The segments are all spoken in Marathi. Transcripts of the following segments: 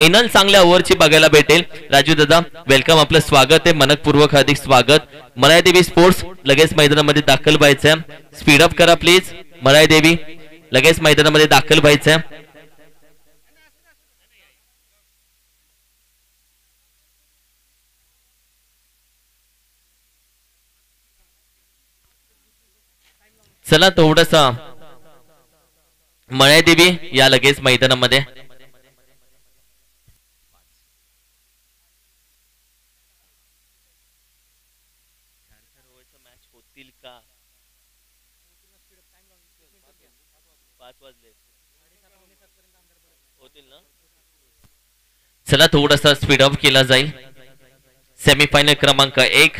फायनल चांगल्या ओव्हरची बघायला भेटेल. राजू दादा वेलकम, आपलं स्वागत आहे, मनपूर्वक हार्दिक स्वागत. मरायदेवी स्पोर्ट्स लगेच मैदानामध्ये दाखल व्हायचं, स्पीड अप करा प्लीज. मरायदेवी लगेच मैदानामध्ये दाखल व्हायचं. चला थोडंसं मरायदेवी या लगेच मैदानामध्ये. चला थोडासा स्पीड अप केला जाईल. सेमीफायनल क्रमांक 1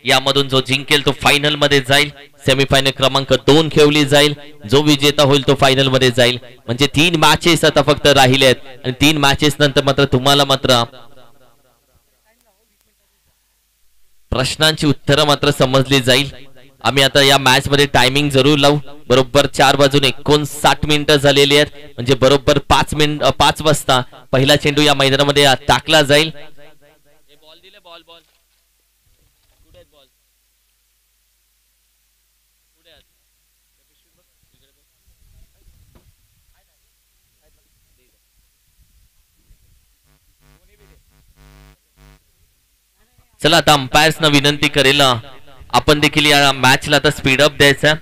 यामधून जो जिंकेल तो फायनल मध्ये जाईल. सेमीफायनल क्रमांक 2 खेळली जाईल. जो विजेता होईल तो फायनल मध्ये जाईल. म्हणजे 3 मॅचेस आता फक्त राहिलेत आणि 3 मॅचेस नंतर मात्र तुम्हाला मात्र प्रश्नांची उत्तरं मात्र समजली जाईल. आम्ही आता या मॅच मध्ये टायमिंग जरूर लावू. बरोबर 4:59 झालेली आहेत, म्हणजे बरोबर 5 वाजता पहिला चेंडू या मैदानामध्ये टाकला जाईल. चला आता अंपायर्स न विनंती करेल आपण देखील या मॅचला आता स्पीड अप द्यायचा.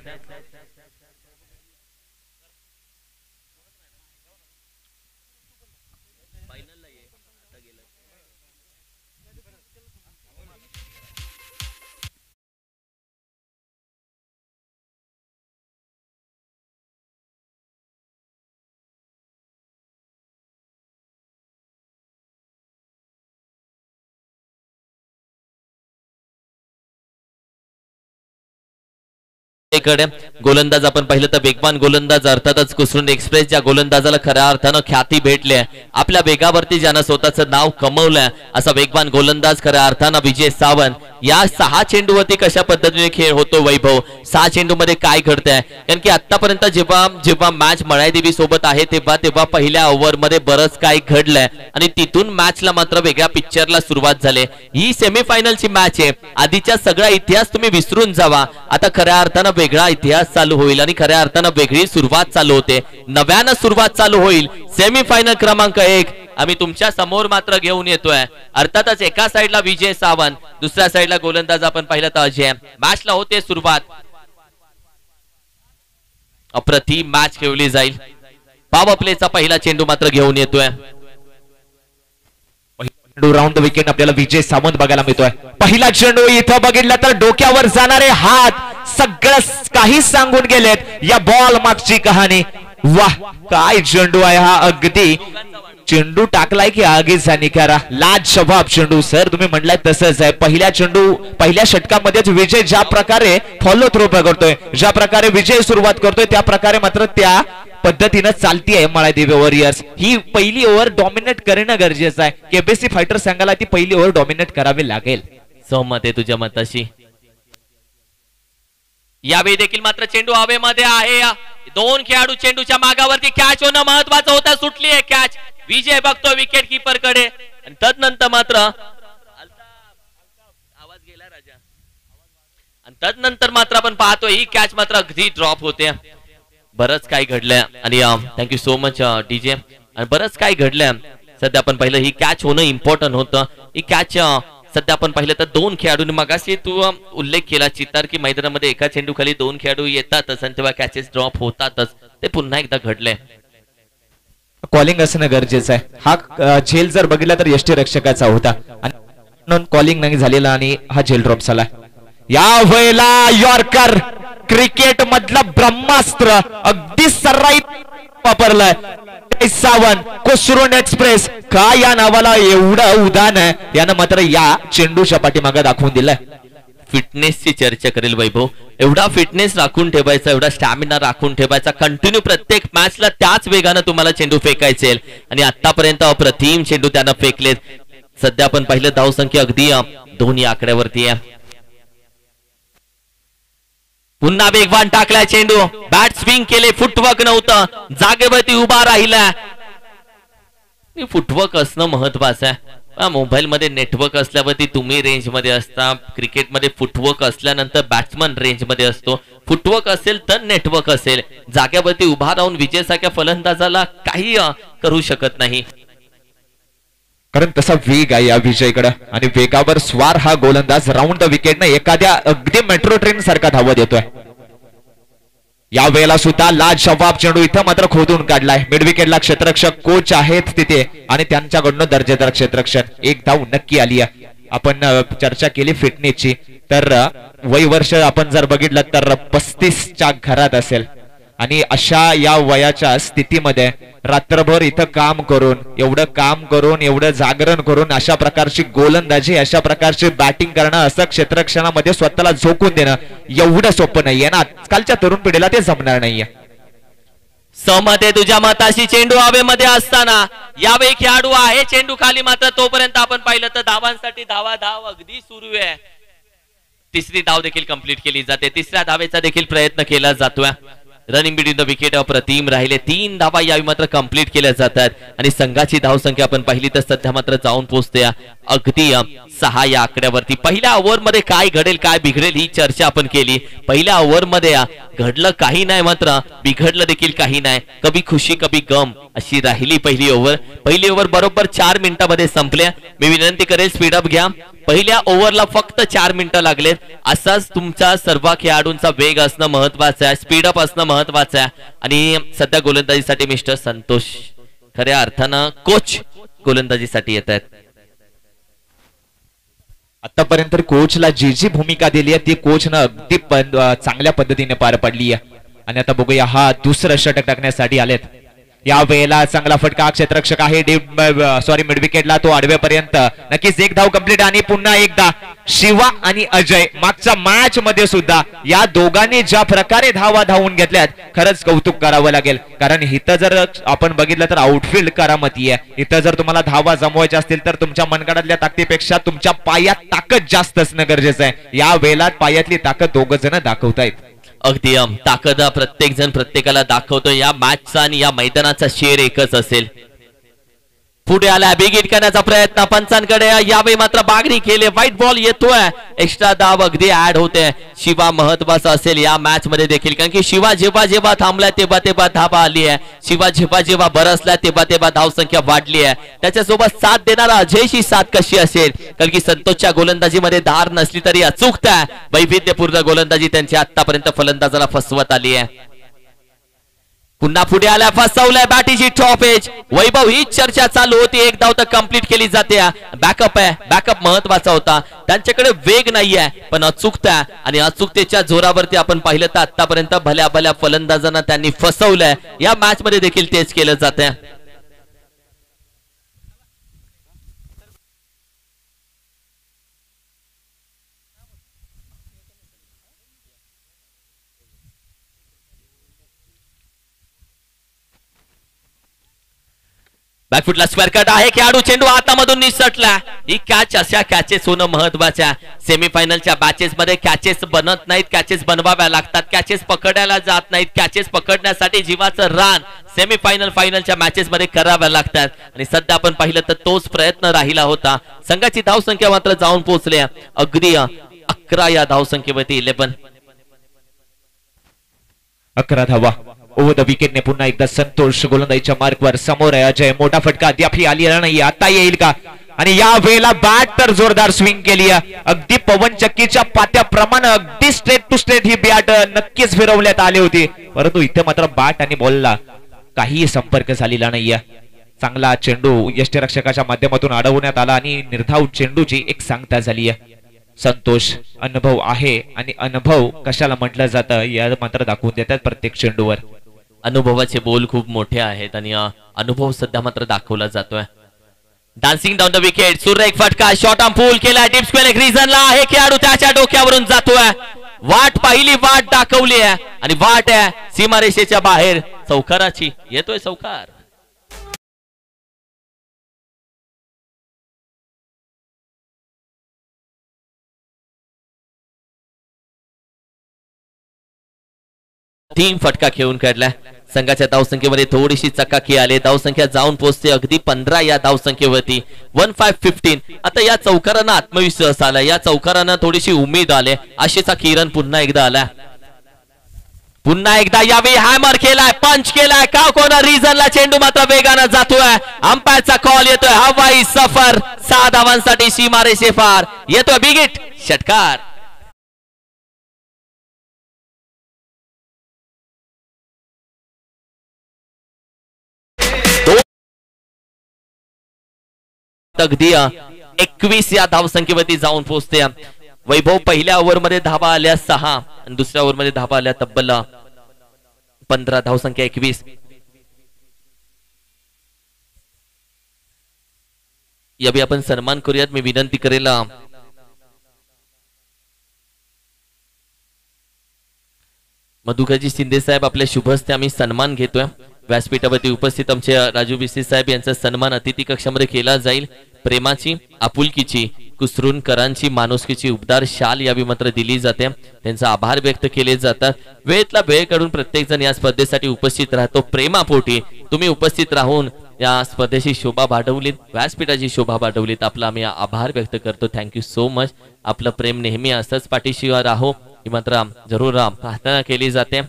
गोलंदाज आपण पाहिलं तर वेगवान गोलंदाज अर्थातच कुसरुंड एक्सप्रेस ज्या गोलंदाजाला खऱ्या अर्थानं ख्याती भेटली आहे, आपल्या वेगावरती ज्यानं स्वतःचं नाव कमवलंय असा वेगवान गोलंदाज खऱ्या अर्थानं विजय सावंत. या 6 चेंडूवरती कशा पद्धतीने खेळ होतो वैभव, 6 चेंडू मध्ये काय घडतंय? कारण की आतापर्यंत जेव्हा मॅच मरायदेवी सोबत आहे तेव्हा पहिल्या ओव्हर मध्ये बरंच काय घडलंय आणि तिथून मॅचला मात्र वेगळ्या पिक्चरला सुरुवात झाली. ही सेमीफायनलची मॅच आहे. आधीच्या सगळा इतिहास तुम्ही विसरून जावा. आता खऱ्या अर्थानं वेगळा इतिहास चालू होईल आणि खऱ्या अर्थानं वेगळी सुरुवात चालू होते. नव्यानं सुरुवात चालू होईल. सेमीफायनल क्रमांक 1 आम्ही तुमच्या समोर मात्र घेऊन येतोय. अर्थातच एका साइडला विजय सावंत, दुसऱ्या साइडला गोलंदाज आपण पाहिलं तर अजय. मॅचला होते सुरुवात. अप्रतिम मॅच खेळली जाईल. पॉवर प्लेचा पहिला चेंडू मात्र घेऊन येतोय. राऊंड द विकेट आपल्याला विजय सावंत बघायला मिळतोय. पहिला चेंडू इथं बघितला तर डोक्यावर जाणारे हात सगळं काही सांगून गेलेत या बॉल मागची कहाणी. वाह काय चेंडू आहे हा. अगदी चेंडू टाकलाय की आगीचा निकारा. लाजवाब चेंडू सर, तुम्ही म्हटलाय तसंच आहे. पहिल्या षटकामध्येच विजय ज्या प्रकारे फॉलो थ्रो करतोय, ज्या प्रकारे विजय सुरुवात करतोय त्या प्रकारे मात्र त्या पद्धतीने चालती आहे मरायदेवी वॉरियर्स. ही पहिली ओव्हर डॉमिनेट करणं गरजेचं आहे. केबीसी फायटर संघाला ती पहिली ओव्हर डॉमिनेट करावी लागेल. सहमत आहे तुझ्या मताशी. यावेळी देखील मात्र चेंडू हवेमध्ये आहे. 2 खेळाडू चेंडूच्या मागावरती. कॅच होणं महत्वाचं होतं. सुटली आहे कॅच. विजय बघतो विकेट कीपर कडे आणि तदनंतर मात्र आवाज गेला राजा. आणि तदनंतर मात्र आपण पाहतो ही कॅच मात्र अगदी ड्रॉप होते. बरंच काय घडलंय आणि थँक्यू सो मच डीजे. आणि बरंच काय घडलंय. सध्या आपण पाहिलं ही कॅच होणं इम्पॉर्टंट होतं. ही कॅच सध्या आपण पाहिलं तर 2 खेळाडूंनी, मगाशी तू उल्लेख केला चित्तार की मैदानामध्ये एका चेंडू खाली 2 खेळाडू येतातच आणि तेव्हा कॅचेस ड्रॉप होतातच. ते पुन्हा एकदा घडलंय. कॉलिंग असणं गरजेचं आहे. हा झेल जर बघितला तर यष्टीरक्षकाचा होता आणि कॉलिंग नाही झालेला आणि हा झेल ड्रॉप झाला. या वेळेला यॉर्कर क्रिकेट मधलं ब्रह्मास्त्र अगदी सर्राईत वापरलाय सावंत. कुसरुंड एक्सप्रेस का या नावाला एवढं उदान आहे यानं मात्र या चेंडूच्या पाठीमागे दाखवून दिलाय. फिटनेसची चर्चा करेल वैभव. एवढा फिटनेस राखून ठेवायचा, एवढा स्टॅमिना राखून ठेवायचा, कंटिन्यू प्रत्येक मॅचला त्याच वेगानं तुम्हाला चेंडू फेकायचे आणि आतापर्यंत अप्रतिम चेंडू त्यानं फेकलेत. सध्या आपण पाहिलं धावसंख्या अगदी 2 आकड्यावरती आहे. पुन्हा वेगवान टाकलाय चेंडू. बॅट स्विंग केले, फुटवर्क नव्हतं, जागेवरती उभा राहिला. फुटवर्क असणं महत्वाचं आहे. मोबाईल मध्ये नेटवर्क असल्यावरती तुम्ही रेंज मध्ये असता. क्रिकेटमध्ये फुटवर्क असल्यानंतर बॅट्समन रेंज मध्ये असतो. फुटवर्क असेल तर नेटवर्क असेल. जाग्यावरती उभा राहून विजयसारख्या फलंदाजाला काही करू शकत नाही. कारण तसा वेग आहे या विजयकडे आणि वेगावर स्वार हा गोलंदाज राऊंड द विकेटने एखाद्या अगदी मेट्रो ट्रेन सारखा धावत येतोय. या वेळेला सुद्धा लाजवाब चेंडू इथं मात्र खोदून काढलाय. मिड विकेटला क्षेत्ररक्षक कोच आहेत तिथे आणि त्यांच्याकडून दर्जेदार क्षेत्ररक्षण. एक धाव नक्की आली आहे. आपण चर्चा केली फिटनेसची तर वय वर्ष आपण जर बघितलं तर 35च्या घरात असेल आणि अशा या वयाच्या स्थितीमध्ये रात्रभर इथं काम करून एवढं जागरण करून अशा प्रकारची गोलंदाजी अशा प्रकारची बॅटिंग करणं असं क्षेत्ररक्षणामध्ये स्वतःला झोकून देणं एवढं सोपं नाहीये ना. आजकालच्या तरुण पिढीला ते जमणार नाहीये. सहमत आहे तुझ्या मताशी. चेंडू हवेमध्ये असताना यावेळी खेळाडू आहे चेंडू खाली, मात्र तोपर्यंत आपण पाहिलं तर धावांसाठी धाव अगदी सुरू आहे. तिसरी धाव देखील कंप्लीट केली जाते. तिसऱ्या धावेचा देखील प्रयत्न केला जातोय. रनिंग बिटवीन द विकेट अप्रतिम राहिले. 3 धावा यावी मात्र कंप्लीट केल्या जातात आणि संघाची धावसंख्या आपण पाहिली तर सध्या मात्र जाऊन पोहोचते अगदी 6 या आकड्यावरती. पहिल्या ओव्हरमध्ये काय घडेल काय बिघडेल ही चर्चा आपण केली. पहिल्या ओव्हरमध्ये घडलं काही नाही मात्र बिघडलं देखील काही नाही. कभी खुशी कभी गम अशी राहिली पहिली ओव्हर. पहिली ओव्हर बरोबर 4 मिनिटांमध्ये संपल्या. मी विनंती करेल स्पीडअप घ्या. पहिल्या ओव्हरला फक्त 4 मिनिटं लागलेत. असाच तुमच्या सर्व खेळाडूंचा वेग असणं महत्वाचं आहे. स्पीडअप असणं महत्वाचं आहे. आणि सध्या गोलंदाजीसाठी मिस्टर संतोष खऱ्या अर्थानं कोच गोलंदाजीसाठी येत आहेत. आतापर्यंत कोचला जी भूमिका दिली आहे ती कोचनं अगदी चांगल्या पद्धतीने पार पडली आहे. आणि आता बघूया हा दुसरं षटक टाकण्यासाठी आलेत. या वेळेला चांगला फटका क्षेत्ररक्षक आहे मिड विकेटला तो आडव्यापर्यंत. नक्कीच एक धाव कंप्लीट आणि पुन्हा एकदा शिवा आणि अजय मागच्या मॅच मध्ये सुद्धा या दोघांनी ज्या प्रकारे धावा धावून घेतल्यात खरंच कौतुक करावं लागेल. कारण इथं जर आपण बघितलं तर आउटफील्ड करामती आहे. इथं जर तुम्हाला धावा जमवायच्या असतील तर तुमच्या मनगडातल्या ताकदीपेक्षा तुमच्या पायात ताकद जास्त असणं गरजेचं आहे. या वेळेला पायातली ताकद दोघं जण दाखवतायत. अगदी ताकद प्रत्येक जण प्रत्येकाला दाखवतो. या मॅचचा आणि या मैदानाचा शेर एकच असेल. पुढे आला बिग हिट करण्याचा प्रयत्न पंचांकडे. यावेळी मात्र बागणी केले. व्हाईट बॉल येतोय. एक्स्ट्रा धाव अगदी ऍड होते. शिवा महत्वाचा असेल या मॅच मध्ये देखील कारण की शिवा जेव्हा थांबलाय तेव्हा धावा आली आहे. शिवा जेव्हा बरसलाय तेव्हा धाव संख्या वाढली आहे. त्याच्यासोबत साथ देणारा अजयची साथ कशी असेल कारण की संतोषच्या गोलंदाजीमध्ये धार नसली तरी अचूकता वैविध्यपूर्ण गोलंदाजी त्यांची आतापर्यंत फलंदाजाला फसवत आली आहे. पुन्हा पुढे आल्या फसवलंय बॅटीची टॉप एज. वैभव ही चर्चा चालू होती. एक धाव तर कंप्लीट केली जाते. बॅकअप आहे. बॅकअप महत्वाचा होता. त्यांच्याकडे वेग नाहीये पण अचूकता आणि अचूकतेच्या जोरावरती आपण पाहिलं तर आतापर्यंत भल्या फलंदाजांना त्यांनी फसवलंय. या मॅच मध्ये देखील तेच केलं जाते. बॅकफुटला स्क्वेअर कट आहे. खेळाडू चेंडू हातामधून निसटला. ही कॅच अशा कॅचेस होणं महत्वाच्या. सेमीफायनलच्या बॅचेस मध्ये कॅचेस बनत नाहीत. कॅचेस बनवाव्या लागतात. कॅचेस पकडायला जात नाहीत. कॅचेस पकडण्यासाठी जीवाचं रान फायनलच्या मॅचेस मध्ये कराव्या लागतात. आणि सध्या आपण पाहिलं तर तोच प्रयत्न राहिला होता. संघाची धावसंख्या मात्र जाऊन पोहोचली अगदी 11 या धावसंख्येवरती 11 धावा. ओव्हर द विकेटने पुन्हा एकदा संतोष गोलंदाजीच्या मार्कवर समोर आहे. अजय मोठा फटका अद्याप आलेला नाही. आता येईल का? आणि या वेळेला बॅट तर जोरदार स्विंग केली आहे. अगदी पवन चक्कीच्या पात्याप्रमाणे अगदी स्ट्रेट टू स्ट्रेट ही बॅट नक्कीच फिरवण्यात आली होती. परंतु इथे मात्र बॅट आणि बॉलला काही संपर्क झालेला नाहीये. चांगला चेंडू यष्टीरक्षकाच्या माध्यमातून अडवण्यात आला आणि निर्धाव चेंडूची एक सांगता झाली आहे. संतोष अनुभव आहे आणि अनुभव कशाला म्हटलं जातं या मात्र दाखवून देतात प्रत्येक चेंडूवर. अनुभवाचे बोल खूप मोठे आहेत आणि अनुभव सध्या मात्र दाखवला जातोय. Dancing down the wicket. सुरेख फटका. शॉर्ट आर्म पूल केला. डीप स्क्वेअर एक रिझनला आहे. खेळाडू त्याच्या डोक्यावरून जातोय. वाट पाहिली. वाट दाखवली आहे आणि वाट आहे सीमारेषेच्या बाहेर चौकाराची. येतोय चौकार. अप्रतिम फटका खेळून काढला. संघाच्या धावसंख्येमध्ये थोडीशी चकाकी आली. धावसंख्या जाऊन पोहोचते अगदी 15 या धावसंख्येवरती. 15-15. आता या चौकारांना आत्मविश्वास आला, या चौकारांना थोडीशी उमेद आली. आशेचा किरण पुन्हा एकदा आला. पुन्हा एकदा यावेळी हॅमर केलाय, पंच केलाय. का कोणा रिझनला चेंडू मात्र वेगानं जातोय. अंपायरचा कॉल येतोय. हवाई सफर 6 धावांसाठी सीमारेषे पार. येतोय बिग हिट, षटकार. अगदी 21 या धावसंख्येवरती जाऊन पोहोचते. वैभव पहिल्या ओव्हरमध्ये धावा आल्या 6 आणि दुसऱ्या ओव्हरमध्ये धावा आल्या तब्बल 15. धावसंख्या 21. यावेळी आपण सन्मान करूयात. मी विनंती करेल मधुकरजी शिंदे साहेब, आपल्या शुभ हस्ते आम्ही सन्मान घेतोय. व्यासपीठावरती उपस्थित आमचे राजू बिसे साहेब यांचा सन्मान अतिथी कक्षामध्ये केला जाईल. प्रेमाची, आपुलकीची, कुसरूनकरांची, माणुसकीची उबदार शाल यावी मात्र दिली जाते. त्यांचा आभार व्यक्त केले जातात. वेळेतला वेळ काढून प्रत्येक जण या स्पर्धेसाठी उपस्थित राहतो. प्रेमापोटी तुम्ही उपस्थित राहून या स्पर्धेची शोभा वाढवलीत, व्यासपीठाची शोभा वाढवलीत. आपला आम्ही आभार व्यक्त करतो. Thank you so much. आपलं प्रेम नेहमी असंच पाठीशी राहो ही मात्र जरूर प्रार्थना केली जाते.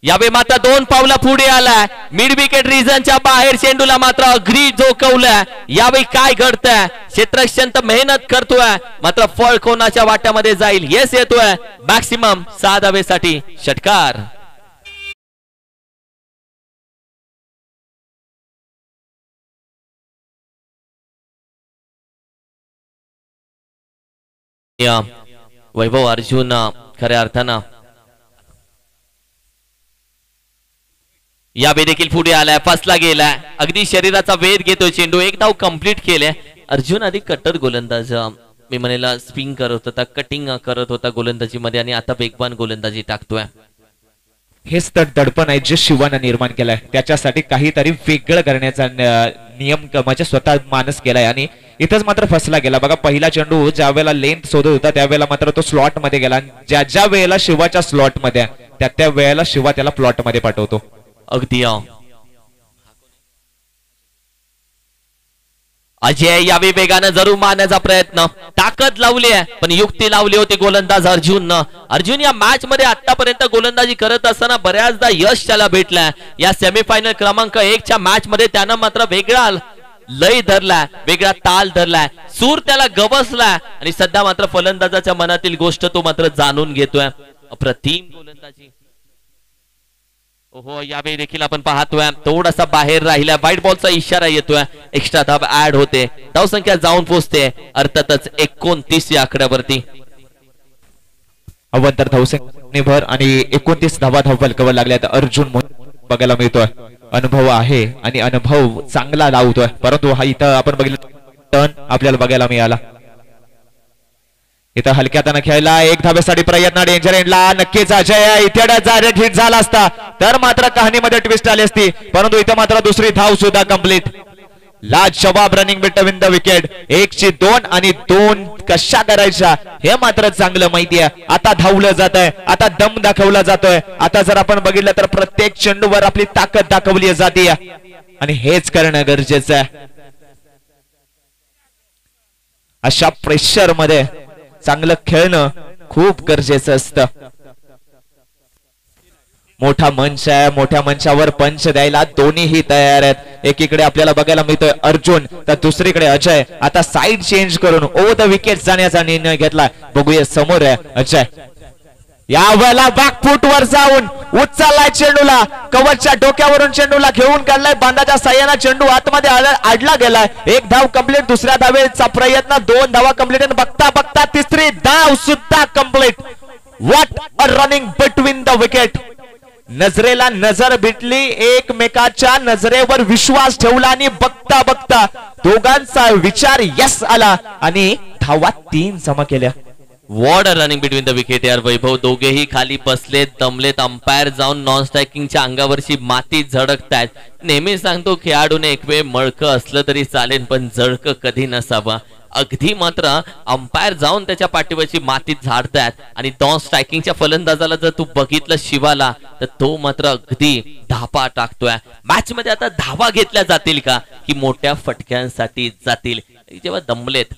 यावेळी मात्र 2 पावलं पुढे आलाय. मिड विकेट रिजनच्या बाहेर चेंडूला मात्र अगदी झोकवलाय. यावेळी काय घडतंय? क्षेत्ररक्षण तर मेहनत करतोय, मात्र फळ कोणाच्या वाट्यामध्ये जाईल? येस येतोय. मॅक्सिमम 6 धावेसाठी षटकार. वैभव अर्जुन खऱ्या अर्थानं यावेळी देखील पुढे आलाय. फसला गेलाय. अगदी शरीराचा वेध घेतोय चेंडू. 1 धाव कंप्लीट केले. अर्जुन आधी कट्टर गोलंदाज, मी म्हणेला स्पिन करत होता, कटिंग करत होता गोलंदाजी मध्ये, आणि आता वेगवान गोलंदाजी टाकतोय. हेच तर दडपण आहे जे शिवानं निर्माण केलंय. त्याच्यासाठी काहीतरी वेगळं करण्याचा नियम म्हणजे स्वतः मानस केलाय आणि इथंच मात्र फसला गेला. बघा, पहिला चेंडू ज्या वेळेला लेंथ शोधत होता त्यावेळेला मात्र तो स्लॉट मध्ये गेला. ज्या वेळेला शिवाच्या स्लॉट मध्ये त्या वेळेला शिवा त्याला प्लॉट मध्ये पाठवतो. अगदी अजय यावेळी वेगानं जरूर मारण्याचा प्रयत्न, ताकद लावली आहे पण युक्ती लावली होती गोलंदाज अर्जुन. अर्जुन या मॅच मध्ये आतापर्यंत गोलंदाजी करत असताना बऱ्याचदा यश त्याला भेटलंय. या सेमीफायनल क्रमांक 1 च्या मॅच मध्ये त्यानं मात्र वेगळा लय धरलाय, वेगळा ताल धरलाय, सूर त्याला गवसलाय आणि सध्या मात्र फलंदाजाच्या मनातील गोष्ट तो मात्र जाणून घेतोय. अप्रतिम गोलंदाजी. ओहो, यावेळी देखील आपण पाहतोय थोडासा बाहेर राहिला. व्हाईट बॉलचा इशारा येतोय. एक्स्ट्रा धाव ऍड होते. धावसंख्या जाऊन पोहोचते अर्थातच 29 या आकड्यावरती. अवंतर धावसंख्येभर आणि 29 धावा फलकावर लागल्यात. अर्जुन बघायला मिळतोय. अनुभव आहे आणि अनुभव चांगला लावतोय, परंतु हा इथं आपण बघितलं टर्न आपल्याला बघायला मिळाला. इथं हलक्या हाताने खेळला. 1 धावेसाठी प्रयत्न डेंजर एंडला. नक्कीच अजय इथे डायरेक्ट हिट झाला असता तर मात्र कहाणीमध्ये ट्विस्ट आली असती, परंतु इथं मात्र दुसरी धाव सुद्धा कंप्लीट. लाजवाब रनिंग बिटवीन द विकेट. 1 ची 2 आणि 2 कशा करायच्या हे मात्र चांगलं माहिती आहे. आता धावलं जात आहे, आता दम दाखवला जातोय. आता जर आपण बघितलं तर प्रत्येक चेंडूवर आपली ताकद दाखवली जाते आणि हेच करणं गरजेचं आहे. अशा प्रेशर मध्ये चांगलं खेळणं खूप गरजेचं असतं. मोठा मंच आहे, मोठ्या मंचावर पंच द्यायला दोन्हीही तयार आहेत. एकीकडे आपल्याला बघायला मिळतोय अर्जुन तर दुसरीकडे अजय. आता साइड चेंज करून ओव्हर द विकेट जाण्याचा निर्णय घेतला. बघूया समोर आहे अजय. यावेळेला बॅकफूट वर जाऊन उचललाय चेंडूला. कवचच्या डोक्यावरून चेंडूला घेऊन काढलाय. बांधाच्या साह्याने चेंडू आतमध्ये आडला गेलाय. 1 धाव कंप्लीट. दुसऱ्या धावेचा प्रयत्न. 2 धावा कंप्लीट. बघता बघता तिसरी धाव सुद्धा complete. What a running between the wicket. नजरेला नजर भेटली. एकमेकाच्या नजरेवर विश्वास ठेवला आणि बघता बघता दोघांचा विचार यस आला आणि धावा 3 जमा केल्या. What a running between the wicket यार वैभव. दोघेही खाली बसलेत, दमलेत. अंपायर जाऊन नॉन स्ट्रायकिंगच्या अंगावरची माती झडकतायत. नेहमी सांगतो खेळाडूने एक वेळ मळकं असलं तरी चालेल, पण जळकं कधी नसावं. अगदी मात्र अंपायर जाऊन त्याच्या पाठीवरची माती झाडतायत आणि नॉन स्ट्रायकिंगच्या फलंदाजाला जर तू बघितलं शिवाला, तर तो मात्र अगदी धापा टाकतोय. मॅच मध्ये आता धावा घेतल्या जातील का की मोठ्या फटक्यांसाठी जातील? जेव्हा दमलेत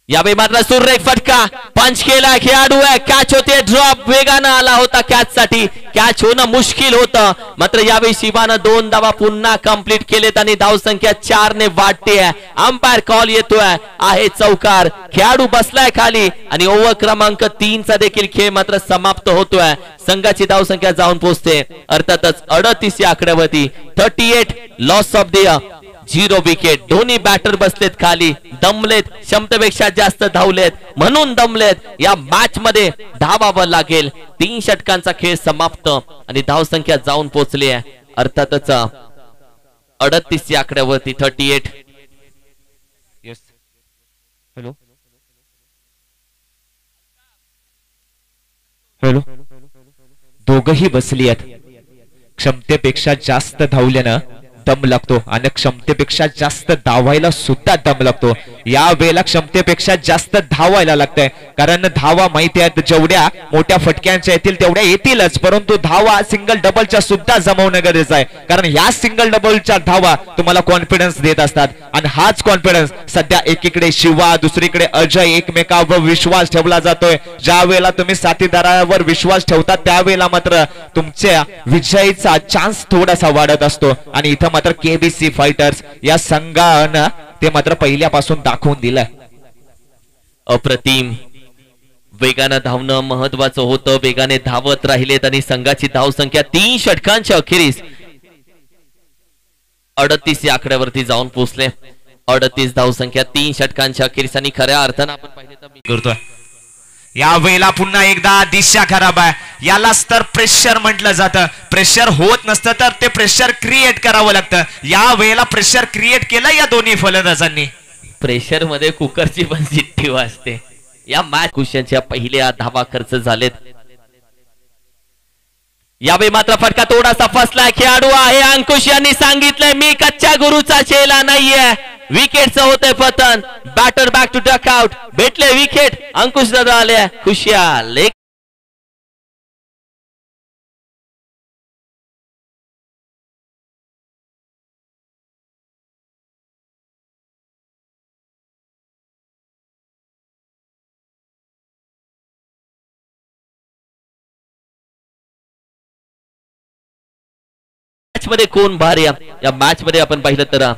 यावेळी मात्र सुरेख फटका पंच केला. खेळाडू आहे, कॅच होते. ड्रॉप वेगानं आला होता कॅच साठी. कॅच होणं मुश्किल होतं. मात्र यावेळी शिवानं 2 धावा पुन्हा कंप्लीट केलेत आणि धावसंख्या 4 ने वाढते आहे. अंपायर कॉल येतोय, आहे चौकार. खेळाडू बसलाय खाली आणि ओव्हर क्रमांक 3 चा देखील खेळ मात्र समाप्त होतोय. संघाची धावसंख्या जाऊन पोहोचते अर्थातच 38 या आकड्यावरती. 38 लॉस ऑफ द 0 विकेट. दोन्ही बॅटर बसलेत खाली, दमलेत, क्षमतेपेक्षा जास्त धावलेत म्हणून दमलेत. या मॅच मध्ये धावावं लागेल. 3 षटकांचा खेळ समाप्त आणि धावसंख्या जाऊन पोहोचली आहे अर्थातच 38 या आकड्यावरती. 38. Yes hello hello. दोघही बसली आहेत. क्षमतेपेक्षा जास्त धावल्यानं दम लागतो आणि क्षमतेपेक्षा जास्त धावायला सुद्धा दम लागतो. या वेळेला क्षमतेपेक्षा जास्त धावायला लागतंय, कारण धावा माहिती आहेत जेवढ्या मोठ्या फटक्यांच्या येतील तेवढ्या येतीलच, परंतु धावा सिंगल डबलच्या सुद्धा जमवणं गरजेचं आहे. कारण ह्या सिंगल डबलच्या धावा तुम्हाला कॉन्फिडन्स देत असतात आणि हाच कॉन्फिडन्स सध्या एकीकडे शिवा, दुसरीकडे अजय एकमेकावर विश्वास ठेवला जातोय. ज्या वेळेला तुम्ही साथीदारावर विश्वास ठेवता त्यावेळेला मात्र तुमच्या विजयीचा चान्स थोडासा वाढत असतो आणि इथं मात्र केबीसी फायटर्स या संघानं ते मात्र पहिल्यापासून दाखवून दिलंय. अप्रतिम वेगानं धावणं महत्वाचं होतं. वेगाने धावत राहिलेत आणि संघाची धावसंख्या 3 षटकांच्या अखेरीस 38 या आकड्यावरती जाऊन पोहोचले. 38 धावसंख्या 3 षटकांच्या अखेरीस आणि खऱ्या अर्थानं आपण पाहिले तर करतोय. या वेळेला पुन्हा एकदा दिशा खराब आहे. यालाच तर प्रेशर म्हटलं जातं. प्रेशर होत नसतं तर ते प्रेशर क्रिएट करावं लागतं. या वेळेला प्रेशर क्रिएट केलं या दोन्ही फलंदाजांनी. प्रेशर मध्ये कुकरची पण चिठ्ठी वाजते. या मॅच कुशनच्या पहिल्या धावा खर्च झालेत. यावेळी मात्र फटका थोडासा फसलाय. खेळाडू आहे अंकुश यांनी सांगितलंय मी कच्च्या गुरुचा चेला नाहीये. विकेटचं होतंय पतन. Batter back to dugout. भेटले विकेट. अंकुश दादा आले. खुशाल मॅच मध्ये कोण भारी या मॅच मध्ये आपण पाहिलं तर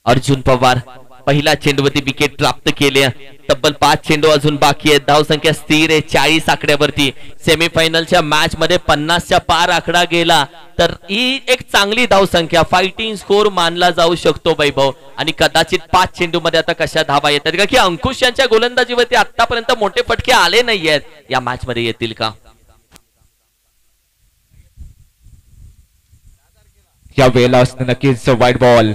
अर्जुन पवार पहिला चेंडूवरती विकेट प्राप्त केले. तब्बल 5 चेंडू अजून बाकी आहेत. धावसंख्या स्थिर आहे 40 आकड्यावरती. सेमीफायनलच्या मॅच मध्ये 50च्या पार आकडा गेला तर ही एक चांगली धावसंख्या, फायटिंग स्कोर मानला जाऊ शकतो वैभव. आणि कदाचित 5 चेंडू मध्ये आता कशा धावा येतात का की अंकुश यांच्या गोलंदाजीवरती आतापर्यंत मोठे फटके आले नाहीयेत. या मॅच मध्ये येतील का? या वेळेला असतं नक्कीच व्हाईट बॉल.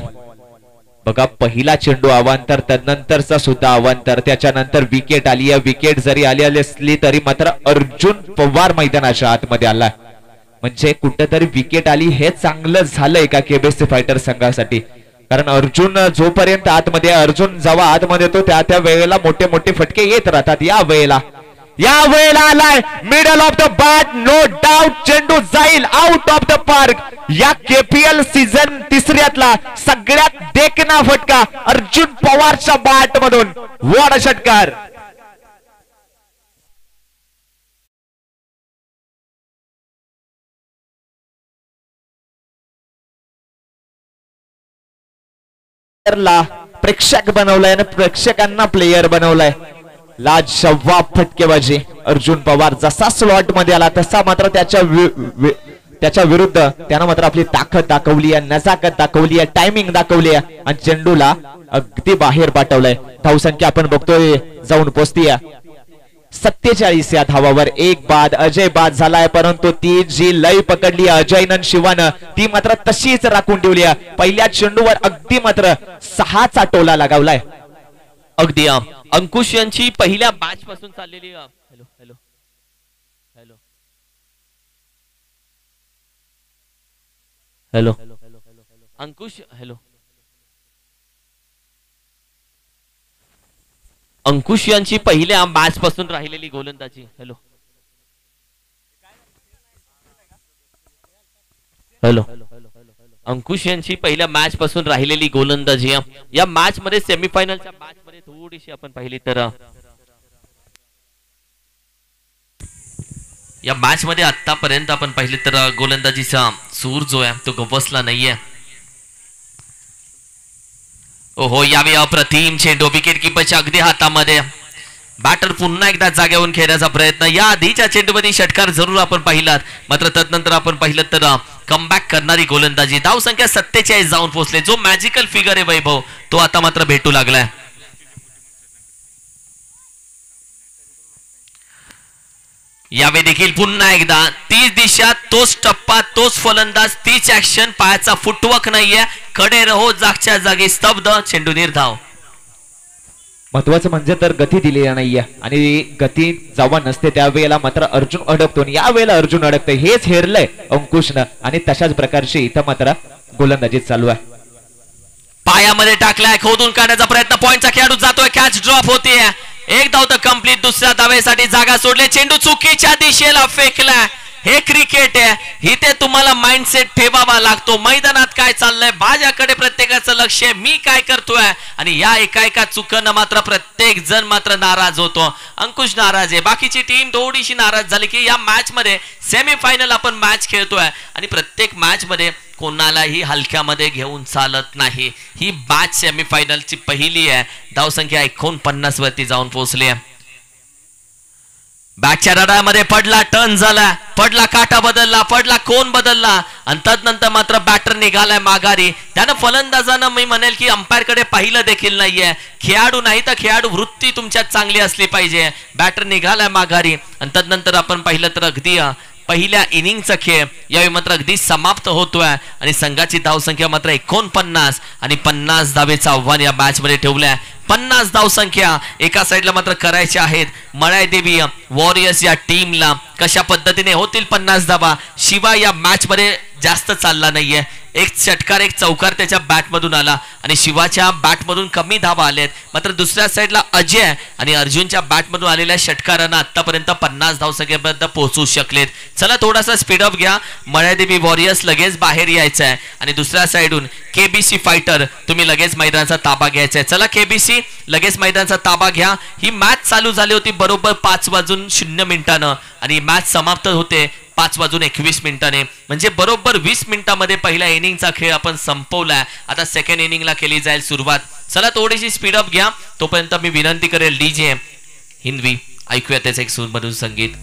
बघा पहिला चेंडू अवांतर, त्यानंतरचा सुद्धा अवांतर, त्याच्यानंतर विकेट आली. विकेट जरी आली असली तरी मात्र अर्जुन पवार मैदानाच्या आतमध्ये आला. म्हणजे कुठेतरी विकेट आली हे चांगलं झालंय का केबीसी फायटर संघासाठी. कारण अर्जुन जोपर्यंत आतमध्ये, अर्जुन जेव्हा आतमध्ये येतो त्या वेळेला मोठे मोठे फटके येत राहतात. या वेळेला आलाय middle of the bat. No doubt चेंडू जाईल आउट ऑफ द पार्क. या केपीएल सीझन 3ऱ्यातला सगळ्यात देखना फटका अर्जुन पवारच्या बॅट मधून. वॉट अ षटकार. प्रेक्षक बनवलाय आणि प्रेक्षकांना प्लेयर बनवलाय. लाजवाब फटकेबाजी. अर्जुन पवार जसा स्लॉट मध्ये आला तसा मात्र त्याच्या विरुद्ध त्यानं मात्र आपली ताकद दाखवली आहे, नजाकत दाखवली आहे, टायमिंग दाखवली आहे आणि चेंडूला अगदी बाहेर पाठवलंय. धावसंख्या आपण बघतोय जाऊन पोचतीये 47 या धावावर एक बाद अजय बाद झालाय, परंतु ती जी लय पकडली अजयनं शिवानं ती मात्र तशीच राखून ठेवली. पहिल्या चेंडूवर अगदी मात्र 6चा टोला लगावलाय. अगदी अंकुश यांची पहिल्या मॅच पासून चाललेली हॅलो हॅलो हॅलो हॅलो अंकुश हॅलो अंकुश यांची पहिल्या मॅच पासून राहिलेली गोलंदाजी. हॅलो हॅलो अंकुश यांची पहिल्या मॅच पासून राहिलेली गोलंदाजी या मॅच मध्ये सेमीफायनलच्या मॅच मध्ये थोडीशी आपण पाहिली तर या मॅच मध्ये आतापर्यंत आपण पाहिले तर गोलंदाजीचा सूर जो आहे तो गवसला नाहीये. ओहो यावेळी अप्रतिम चेंडू विकेट किपरच्या अगदी हातामध्ये. बॅटर पुन्हा एकदा जागेवरून खेळण्याचा प्रयत्न. या आधीच्या चेंडूमध्ये षटकार जरूर आपण पाहिलात, मात्र तदनंतर आपण पाहिलं तर कमबॅक करणारी गोलंदाजी. धाव संख्या 47 जाऊन पोहोचले. जो मॅजिकल फिगर आहे वैभव तो आता मात्र भेटू लागलाय. यावेळी देखील पुन्हा एकदा तीच दिशा, तोच टप्पा, तोच फलंदाज, तीच ऍक्शन. पायाचा फुटवर्क नाहीये. कडे रहो, जागच्या जागी स्तब्ध. चेंडू निर्धाव. महत्वाचं म्हणजे तर गती दिलेली नाहीये आणि गती जेव्हा नसते त्यावेळेला मात्र अर्जुन अडकतो. या वेळेला अर्जुन अडकतोय. हेच हेरलंय अंकुशनं आणि तशाच प्रकारची इथं मात्र गोलंदाजी चालू आहे. पायामध्ये टाकलाय, खोदून काढण्याचा प्रयत्न. पॉइंटचा खेळाडू जातोय, कॅच ड्रॉप होते. एक धाव तर कंप्लीट. दुसऱ्या धावेसाठी जागा सोडले. चेंडू चुकीच्या दिशेला फेकलाय. हे क्रिकेट आहे. इथे तुम्हाला माइंडसेट ठेवावा लागतो. मैदानात काय चाललंय माझ्याकडे प्रत्येकाचं लक्ष आहे, मी काय करतोय. आणि या एका चुकीनं मात्र प्रत्येक जण मात्र नाराज होतो. अंकुश नाराज आहे, बाकीची टीम थोडीशी नाराज झाली की या मॅच मध्ये सेमीफायनल आपण मॅच खेळतोय आणि प्रत्येक मॅच मध्ये कोणालाही हलक्यामध्ये घेऊन चालत नाही. ही मॅच सेमीफायनलची पहिली आहे. धावसंख्या 49 वरती जाऊन पोहोचली आहे. बॅटच्या रडामध्ये पडला, टर्न झाला, पडला, काटा बदलला, पडला, कोण बदलला आणि तदनंतर मात्र बॅटर निघालाय माघारी. त्यानं फलंदाजानं मी म्हणेल की अंपायर कडे पाहिलं देखील नाहीये. खेळाडू नाही तर खेळाडू वृत्ती तुमच्यात चांगली असली पाहिजे. बॅटर निघालाय माघारी आणि तदनंतर आपण पाहिलं तर अगदी पहिल्या इनिंगचा खेळ यावेळी मात्र अगदी समाप्त होतोय आणि संघाची धावसंख्या मात्र 49 आणि 50 धावेचं आव्हान या मॅच मध्ये ठेवलंय. 50 धावसंख्या एका साइडला मात्र करायच्या आहेत. मळ्यादेवी वॉरियर्स या टीमला कशा पद्धतीने होतील 50 धावा. शिवाय या मॅच मध्ये जास्त चालला नाहीये. एक षटकार, एक चौकार त्याच्या बॅट मधून आला आणि शिवाच्या बॅट मधून कमी धावा आलेत. मात्र दुसऱ्या साइडला अजय आणि अर्जुनच्या बॅट मधून आलेल्या षटकारांना आतापर्यंत 50 धावसंख्येपर्यंत पोहोचू शकलेत. चला थोडासा स्पीडअप घ्या. मळ्यादेवी वॉरियर्स लगेच बाहेर यायचं आहे आणि दुसऱ्या साइडून केबीसी फायटर तुम्ही लगेच मैदानाचा ताबा घ्यायचा आहे. चला केबीसी लगेच मैदानाचा ताबा घ्या. ही मॅच चालू झाली होती बरोबर 5:00 आणि मॅच समाप्त होते 5:21 म्हणजे बरोबर 20 मिनिटांमध्ये पहिल्या इनिंगचा खेळ आपण संपवलाय. आता सेकंड इनिंगला केली जाईल सुरुवात. चला थोडीशी स्पीडअप घ्या. तोपर्यंत मी विनंती करेल डीजे हिंदवी ऐकूया त्याचं एक सूरमधून संगीत.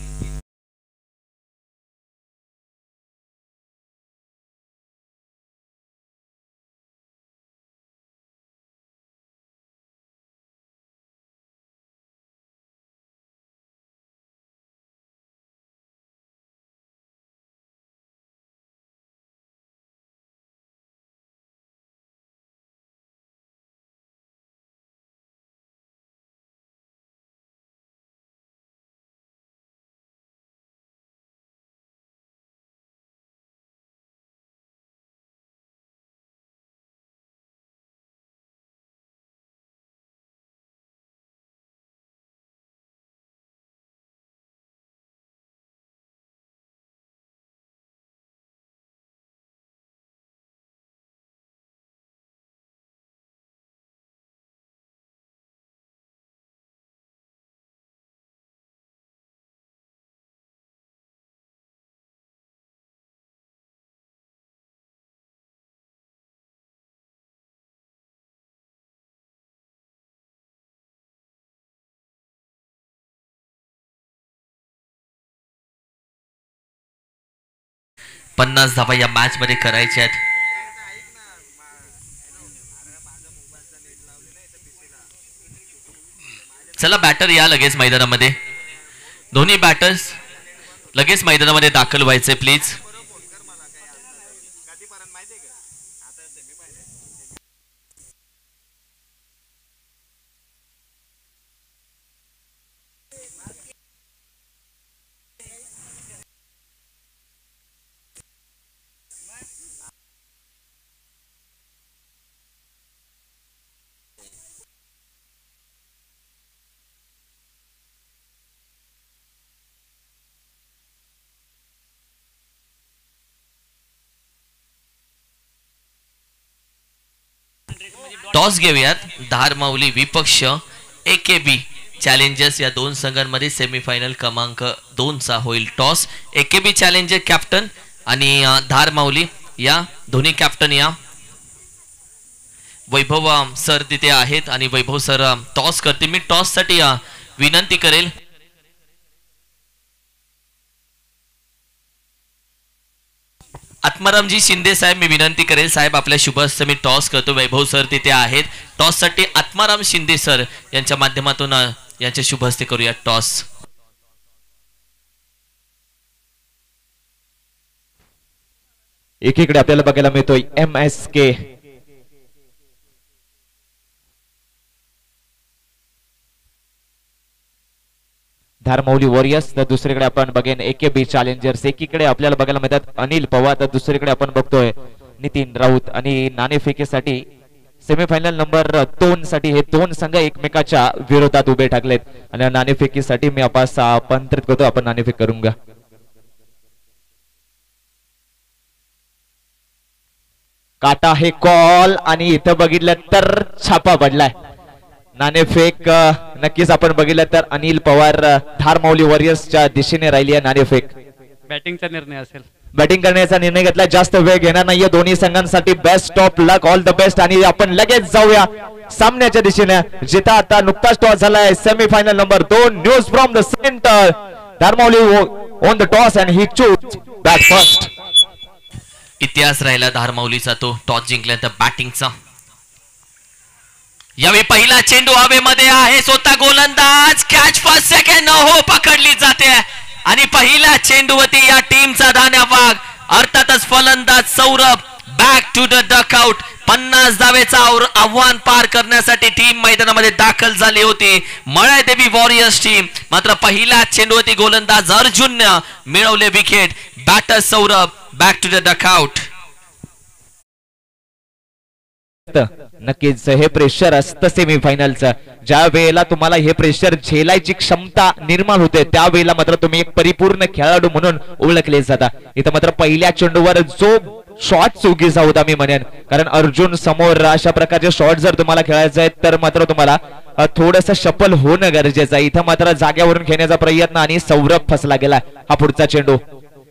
पन्नास धावा या मॅच मध्ये करायच्या आहेत. चला बॅटर या लगेच मैदानामध्ये. दोन्ही बॅटर्स लगेच मैदानामध्ये दाखल व्हायचे प्लीज. टॉस घेऊयात. धार माऊली विपक्ष AKB चॅलेंजर्स या दोन संघांमध्ये सेमीफायनल क्रमांक 2चा होईल टॉस. AKB चॅलेंजर कॅप्टन आणि धार माऊली या दोन्ही कॅप्टन या वैभव सर तिथे आहेत आणि वैभव सर टॉस करतील. मी टॉस साठी विनंती करेल आत्मारामजी शिंदे साहेब, मी विनंती करेल साहेब आपल्या शुभ हस्ते मी टॉस करतो. वैभव सर तिथे आहेत. टॉस साठी आत्माराम शिंदे सर यांच्या माध्यमातून यांच्या शुभ हस्ते करूया टॉस. एकीकडे आपल्याला बघायला मिळतोय MSK धारमौली वॉरियर्स, तर दुसरीकडे आपण बघेन AKB चॅलेंजर्स. एकीकडे आपल्याला बघायला मिळतात अनिल पवार, तर दुसरीकडे आपण बघतोय नितीन राऊत. आणि नाणेफेकीसाठी सेमीफायनल नंबर 2 साठी हे दोन संघ एकमेकाच्या विरोधात उभे टाकलेत. आणि नाणेफेकीसाठी मी आपणास आमंत्रित करतो, आपण नाणेफेक करूंगा. काटा हे कॉल आणि इथं बघितलं तर छापा पडलाय. नाणेफेक नक्कीच आपण बघितलं तर अनिल पवार धारमौली वॉरियर्सच्या दिशेने राहिली आहे. नाणेफेक बॅटिंगचा निर्णय असेल. बॅटिंग करण्याचा निर्णय घेतला. जास्त वेळ घेणार नाहीये दोन्ही संघांसाठी. Best of luck, all the best. आणि आपण लगेच जाऊया सामन्याच्या दिशेने, जिथं आता नुकताच टॉस झालाय. Semifinal number 2. News from the centre. Dharmauli on the toss and he choose bat first. इतिहास राहिला धारमौलीचा तो टॉस जिंकल्यानंतर बॅटिंगचा. यावेळी पहिला चेंडू हवेमध्ये आहे. स्वतः गोलंदाज कॅच फर्स्ट सेकंड हो पकडली जाते आणि पहिल्या चेंडूवरती या टीमचा धान्यावाग. अर्थातच फलंदाज Saurabh back to the dugout. 50 धावेचा आव्हान पार करण्यासाठी टीम मैदानामध्ये दाखल झाली होती. Malyadevi warriors team. मात्र पहिल्या चेंडूवरती गोलंदाज अर्जुनने मिळवले wicket. Batter Saurabh back to the dugout. नक्कीच हे प्रेशर असतं सेमीफायनलचं. ज्या वेळेला तुम्हाला हे प्रेशर झेलायची क्षमता निर्माण होते त्यावेळेला मात्र तुम्ही एक परिपूर्ण खेळाडू म्हणून ओळखले जाता. इथं मात्र पहिल्या चेंडूवर जो शॉट चुकीचा होता मी म्हणेन, कारण अर्जुन समोर अशा प्रकारचे शॉट जर तुम्हाला खेळायचे आहेत तर मात्र तुम्हाला थोडंसं शफल होणं गरजेचं आहे. इथं मात्र जाग्यावरून खेळण्याचा प्रयत्न आणि सौरभ फसला गेला. हा पुढचा चेंडू.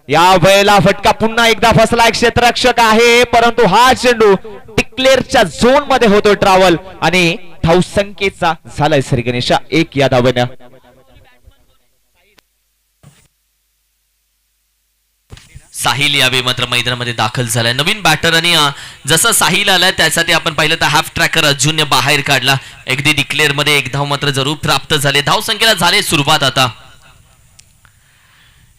या वेळेला फटका पुन्हा एकदा फसला. क्षेत्ररक्षक आहे परंतु हा चेंडू टिक्लेअरच्या झोन मध्ये होतो ट्रॅव्हल आणि धावसंख्येचा झालाय श्री गणेशा 1 या धावेनं. साहिल यावेळी मात्र मैदानामध्ये दाखल झालाय. नवीन बॅटर आणि जसं साहिल आलाय त्यासाठी आपण पाहिलं तर हाफ ट्रॅकर अर्जुनने बाहेर काढला. अगदी डिक्लेअर मध्ये 1 धाव मात्र जरूर प्राप्त झाले. धावसंख्येला झाले सुरुवात. आता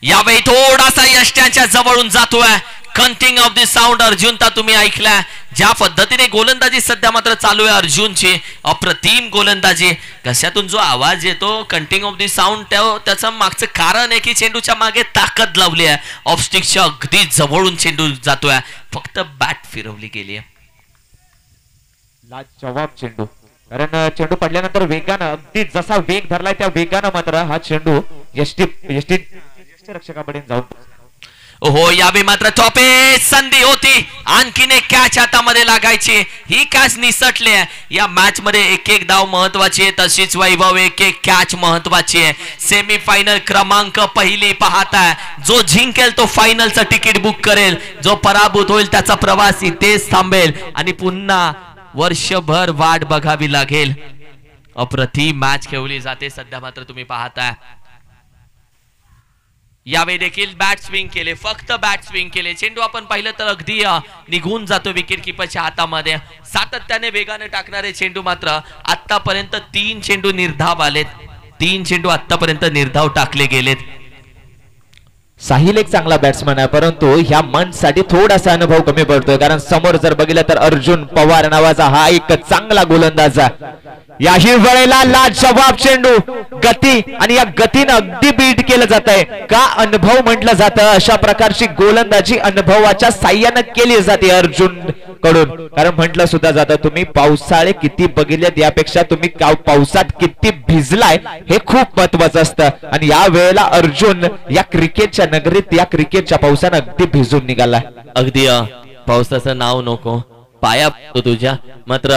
यावेळी थोडासा यष्ट्यांच्या जवळून जातोय. कंटिंग ऑफ द साऊंड अर्जुन ता तुम्ही ऐकलाय. ज्या पद्धतीने गोलंदाजी सध्या मात्र चालू आहे अर्जुनची, अप्रतिम गोलंदाजी. कशातून जो आवाज येतो कंटिंग ऑफ द साऊंड, त्याचं मागचं कारण आहे की चेंडूच्या मागे ताकद लावली आहे. ऑफस्टिकच्या अगदी जवळून चेंडू जातोय. फक्त बॅट फिरवली गेली आहे. लाजवाब चेंडू, कारण चेंडू पडल्यानंतर वेगानं अगदी जसा वेग धरलाय त्या वेगानं मात्र हा चेंडू यष्टी रक्षकाकडे जाऊन. हो यावेळी मात्र टॉपे संधी होती. आणखीन एक कॅच हातामध्ये लागायची. ही कॅच निसटली आहे. या मॅच मध्ये एक एक धाव महत्वाची आहे, तशीच वैभव एक एक कॅच महत्वाची आहे. सेमीफायनल क्रमांक पहिली पाहताय. जो जिंकेल तो फायनलचं तिकीट बुक करेल. जो पराभूत होईल त्याचा प्रवास इथेच थांबेल आणि पुन्हा वर्षभर वाट बघावी लागेल. अप्रतिम मॅच खेळली जाते सध्या मात्र तुम्ही पाहताय. यावेळी देखील बॅट स्विंग केले, फक्त बॅट स्विंग केले. चेंडू आपण पाहिलं तर अगदी निघून जातो विकेट किपरच्या हातामध्ये. सातत्याने वेगाने टाकणारे चेंडू मात्र आतापर्यंत 3 चेंडू निर्धाव आलेत. 3 चेंडू आतापर्यंत निर्धाव टाकले गेलेत. साहिल एक चांगला बॅट्समन आहे, परंतु ह्या मंचसाठी थोडासा अनुभव कमी पडतोय, कारण समोर जर बघितलं तर अर्जुन पवार नावाचा हा एक चांगला गोलंदाज आहे. याही वेळेला लाजवाब चेंडू, गती, आणि या गतीनं अगदी बीट केलं जात आहे. का अनुभव म्हटलं जातं, अशा प्रकारची गोलंदाजी अनुभवाच्या साह्यानं केली जाते अर्जुन कडून. कारण म्हटलं सुद्धा जातं तुम्ही पावसाळे किती बघितलेत यापेक्षा तुम्ही पावसात किती भिजलाय हे खूप महत्वाचं असतं. आणि या वेळेला अर्जुन या क्रिकेटच्या नगरीत या क्रिकेटच्या पावसानं अगदी भिजून निघालाय. अगदी पावसाचं नाव नको पाया तुझ्या. मात्र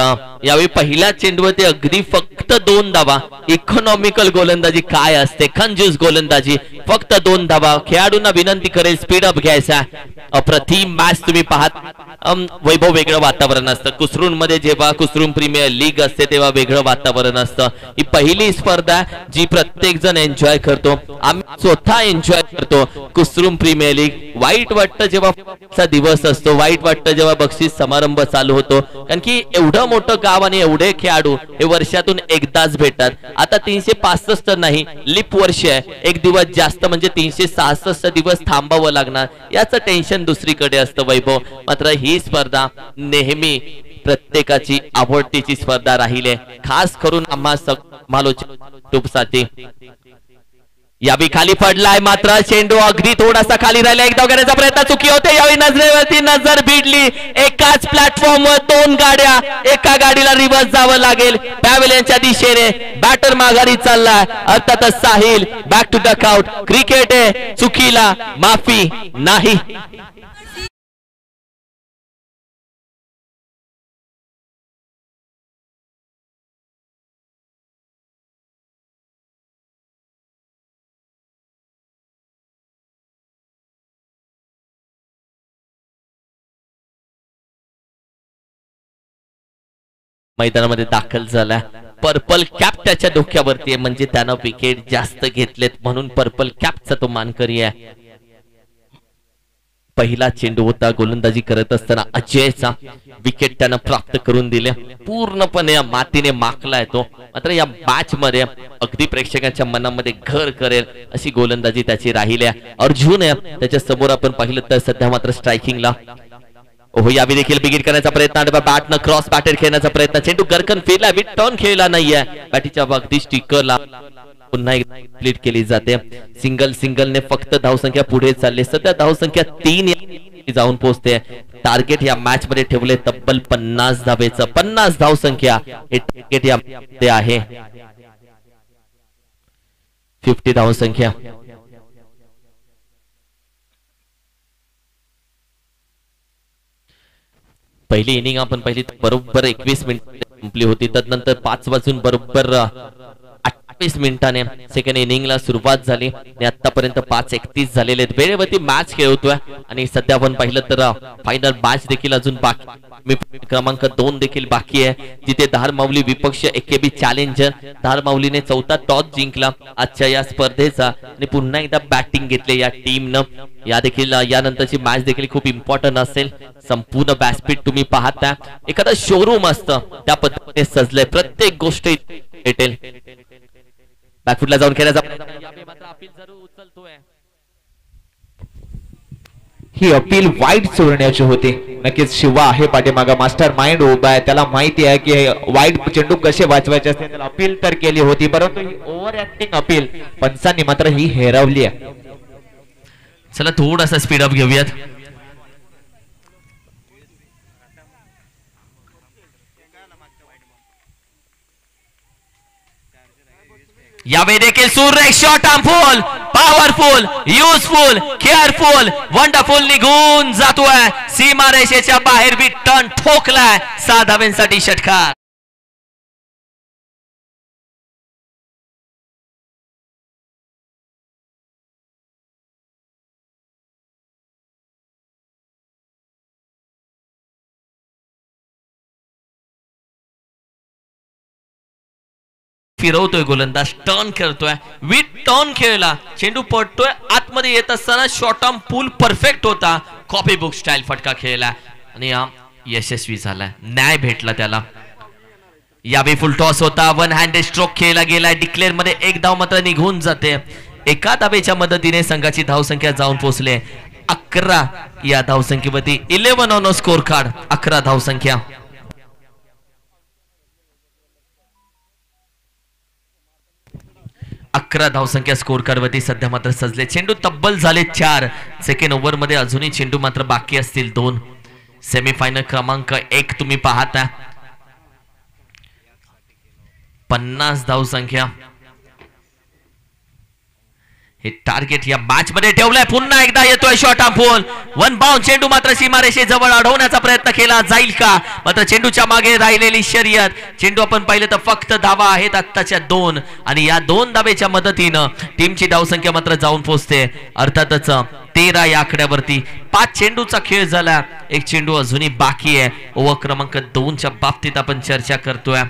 यावेळी पहिल्या चेंडूवरती अगदी फक्त 2 धावा. इकॉनॉमिकल गोलंदाजी काय असते, कंजूस गोलंदाजी, फक्त 2 धावा. खेळाडूंना विनंती करेल स्पीडअप घ्यायचा. अप्रतिम मॅच तुम्ही पाहत. वैभव वेगळं वातावरण असतं कुसरून मध्ये, जेव्हा कुसरून प्रीमियर लीग असते तेव्हा वेगळं वातावरण असतं. ही पहिली स्पर्धा जी प्रत्येक जण एन्जॉय करतो, आम्ही स्वतः एन्जॉय करतो. कुसरून प्रीमियर लीग वाईट वाटतं जेव्हा दिवस असतो, वाईट वाटतं जेव्हा बक्षीस समारंभ चालू होतो, कारण की एवढं मोठं गाव आणि एवढे खेळाडू हे वर्षातून एकदाच भेटतात. आता 365 नाही, लीप वर्ष आहे, एक दिवस जास्त म्हणजे 366 दिवस थांबावं लागणार, याचं टेन्शन दुसरीकडे असतं वैभव. मात्र ही स्पर्धा नेहमी प्रत्येकाची आवडतीची स्पर्धा राहिली, खास करून आम्हा साठी. यावी खाली पडलाय, मात्र चेंडू अगदी थोडासा खाली राहिला. एकदा करण्याचा प्रयत्न चुकी होते. यावेळी नजरेवरती नजर भिडली. एकाच प्लॅटफॉर्मवर 2 गाड्या, एका गाडीला रिव्हर्स जावं लागेल पॅव्हेलियनच्या दिशेने. बॅटर माघारी चाललाय, अर्थातच Sahil back to dugout. Cricket आहे, चुकीला माफी नाही. मैदानामध्ये दाखल झाला. पर्पल कॅप त्याच्या डोक्यावरती आहे, म्हणजे त्यानं विकेट जास्त घेतलेत म्हणून पर्पल कॅपचा तो मानकरी आहे. पहिला चेंडू होता, गोलंदाजी करत असताना अजयचा विकेट त्यानं प्राप्त करून दिले. पूर्णपणे मातीने माखलाय तो. मात्र या मॅच मध्ये अगदी प्रेक्षकांच्या मनामध्ये घर करेल अशी गोलंदाजी त्याची राहिली आहे. अर्जुन आहे त्याच्या समोर आपण पाहिलं तर सध्या मात्र स्ट्रायकिंगला. ओहो, यावी देखील बिगिट करण्याचा प्रयत्न, बॅटनं क्रॉस बॅटर खेळण्याचा प्रयत्न. चेंडू गरकन फिरला, विट टर्न खेळला नाहीये. बॅटीच्या अगदी स्टिकरला पुन्हा कंप्लीट केली जाते. सिंगलने फक्त धावसंख्या पुढे चालले. सध्या धावसंख्या 3 जाऊन पोहोचते. टार्गेट या मॅच मध्ये ठेवले तब्बल 50 धावेचं. 50 धावसंख्या हे टार्गेट या आहे. 50 धावसंख्या. पहिली इनिंग आपण पहिली बरोबर 21 मिनिट संपली होती. तदनंतर 5 वाजून बरोबर 28 मिनिटाने सेकंड इनिंगला सुरुवात झाली आणि आतापर्यंत 5:31 झालेले आहेत. वेळेवरती मॅच खेळतोय आणि सध्या आपण पाहिलं तर फायनल मॅच देखील अजून बाकी, क्रमांक 2 देखील बाकी आहे, जिथे धारमाऊली विपक्ष एकेबी चॅलेंजर. धारमाऊलीने 4था टॉस जिंकला आजच्या या स्पर्धेचा आणि पुन्हा एकदा बॅटिंग घेतली या टीमनं. या देखील यानंतरची मॅच देखील खूप इम्पॉर्टंट असेल. संपूर्ण व्यासपीठ तुम्ही पाहता एखादा शोरूम असतं त्या पद्धतीने सजलंय. प्रत्येक गोष्ट भेटेल. बॅकफुटला जाऊन खेळायचा ही अपील वाईट सोडण्याची होती. नक्कीच शिवा आहे पाठीमागा, मास्टर माइंड उभा आहे, त्याला माहिती आहे की वाईट चेंडू कसे वाचवायचे असते. त्याला अपील तर केली होती, परंतु ही ओव्हर ऍक्टिंग अपील पंचांनी मात्र ही हेरवली आहे. चला थोडासा स्पीडअप घेऊयात. यावेळी देखील सुरेख shot, armful, powerful, useful, careful, wonderful निघून जातोय सीमारेषेच्या बाहेर. Be turn ठोकलाय. 6 धावांसाठी षटकार. फिरवतोय गोलंदाज, टर्न खेळतोय, विथ टर्न खेळला, चेंडू पडतोय आतमध्ये येत असताना शॉर्ट आर्म पूल परफेक्ट होता. कॉपी बुक स्टाईल फटका खेळला आणि यशस्वी झाला. न्याय भेटला त्याला. यावेळी फुल टॉस होता, वन हँडेड स्ट्रोक खेळला गेलाय, डिक्लेअर मध्ये एक धाव मात्र निघून जाते. एका धावेच्या मदतीने संघाची धावसंख्या जाऊन पोहोचले 11 या धावसंख्येवरती. 11 ऑन स्कोर कार्ड, 11 धावसंख्या. धावसंख्या स्कोर कार्ड वरती सध्या मात्र सजले. चेंडू तब्बल झाले 4. सेकंड ओव्हर मध्ये अजूनही चेंडू मात्र बाकी असतील 2. सेमीफायनल क्रमांक 1 तुम्ही पाहता. 50 धावसंख्या हे टार्गेट या मॅच मध्ये ठेवलंय. पुन्हा एकदा येतोय शॉट ऑन वन बाउंड. चेंडू मात्र सीमारेषे जवळ अडवण्याचा प्रयत्न केला जाईल का, मात्र चेंडूच्या मागे राहिलेली शर्यत. चेंडू आपण पाहिलं तर फक्त धावा आहेत आत्ताच्या 2 आणि या 2 धावेच्या मदतीनं टीमची धावसंख्या मात्र जाऊन पोहोचते अर्थातच 13 या आकड्यावरती. 5 चेंडूचा खेळ झाला, एक चेंडू अजूनही बाकी आहे. ओव्हर क्रमांक 2च्या बाबतीत आपण चर्चा करतोय.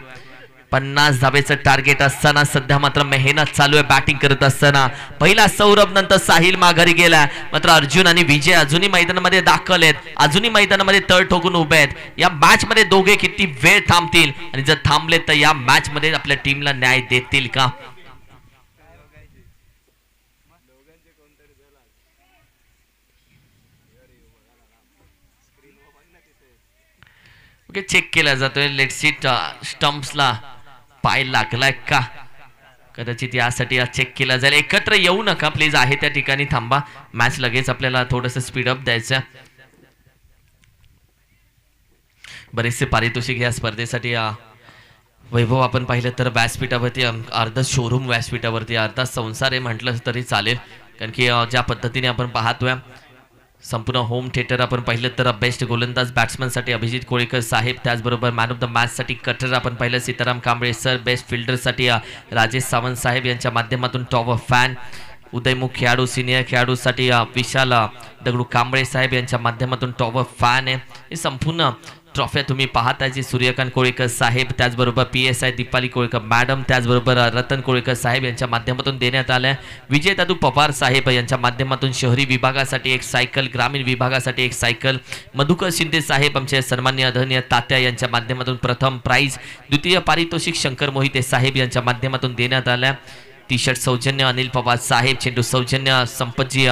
50 धावेचं टार्गेट असताना सध्या मात्र मेहनत चालू आहे बॅटिंग करत असताना. पहिला सौरभ, नंतर साहिल माघारी गेला, मात्र अर्जुन आणि विजय अजूनही मैदानामध्ये दाखल आहेत, अजूनही मैदानामध्ये तळ ठोकून उभे आहेत. या मॅच मध्ये दोघे किती वेळ थांबतील आणि जर थांबले तर या मॅच मध्ये आपल्या टीमला न्याय देतील का. ओके, चेक केला जातोय लेट सीट स्टंप्सला पाय लागलाय का, कदाचित यासाठी आज चेक केला जाईल. एकत्र येऊ नका प्लीज, आहे त्या ठिकाणी थांबा. मॅच लगेच आपल्याला थोडंसं स्पीडअप द्यायचं. बरेचसे पारितोषिक या स्पर्धेसाठी वैभव आपण पाहिलं तर व्यासपीठावरती अर्धा शोरूम व्यासपीठावरती अर्धा संसार आहे म्हटलं तरी चालेल, कारण की ज्या पद्धतीने आपण पाहतोय संपूर्ण होम थिएटर आपण पाहिलं तर बेस्ट गोलंदाज बॅट्समनसाठी अभिजित कोळेकर साहेब, त्याचबरोबर मॅन ऑफ द मॅचसाठी कटर आपण पाहिलं सीताराम कांबळे सर, बेस्ट फिल्डरसाठी राजेश सावंत साहेब यांच्या माध्यमातून टॉप ऑफ फॅन, उदयमुख खेळाडू सिनियर खेळाडूसाठी विशाल दगडू कांबळे साहेब यांच्या माध्यमातून टॉप ऑफ फॅन आहे. हे संपूर्ण ट्रॉफ्या तुम्ही पाहताय जी सूर्यकांत कोळेकर साहेब, त्याचबरोबर PSI दीपाली कोळेकर मॅडम, त्याचबरोबर रतन कोळेकर साहेब यांच्या माध्यमातून देण्यात आल्या. विजय दादू पवार साहेब यांच्या माध्यमातून शहरी विभागासाठी एक सायकल, ग्रामीण विभागासाठी एक सायकल. मधुकर शिंदे साहेब आमचे सन्मान्य आदरणीय तात्या यांच्या माध्यमातून प्रथम प्राइज. द्वितीय पारितोषिक शंकर मोहिते साहेब यांच्या माध्यमातून देण्यात आल्या. टी शर्ट सौजन्य अनिल पवार साहेब, चेंडू सौजन्य संपतजी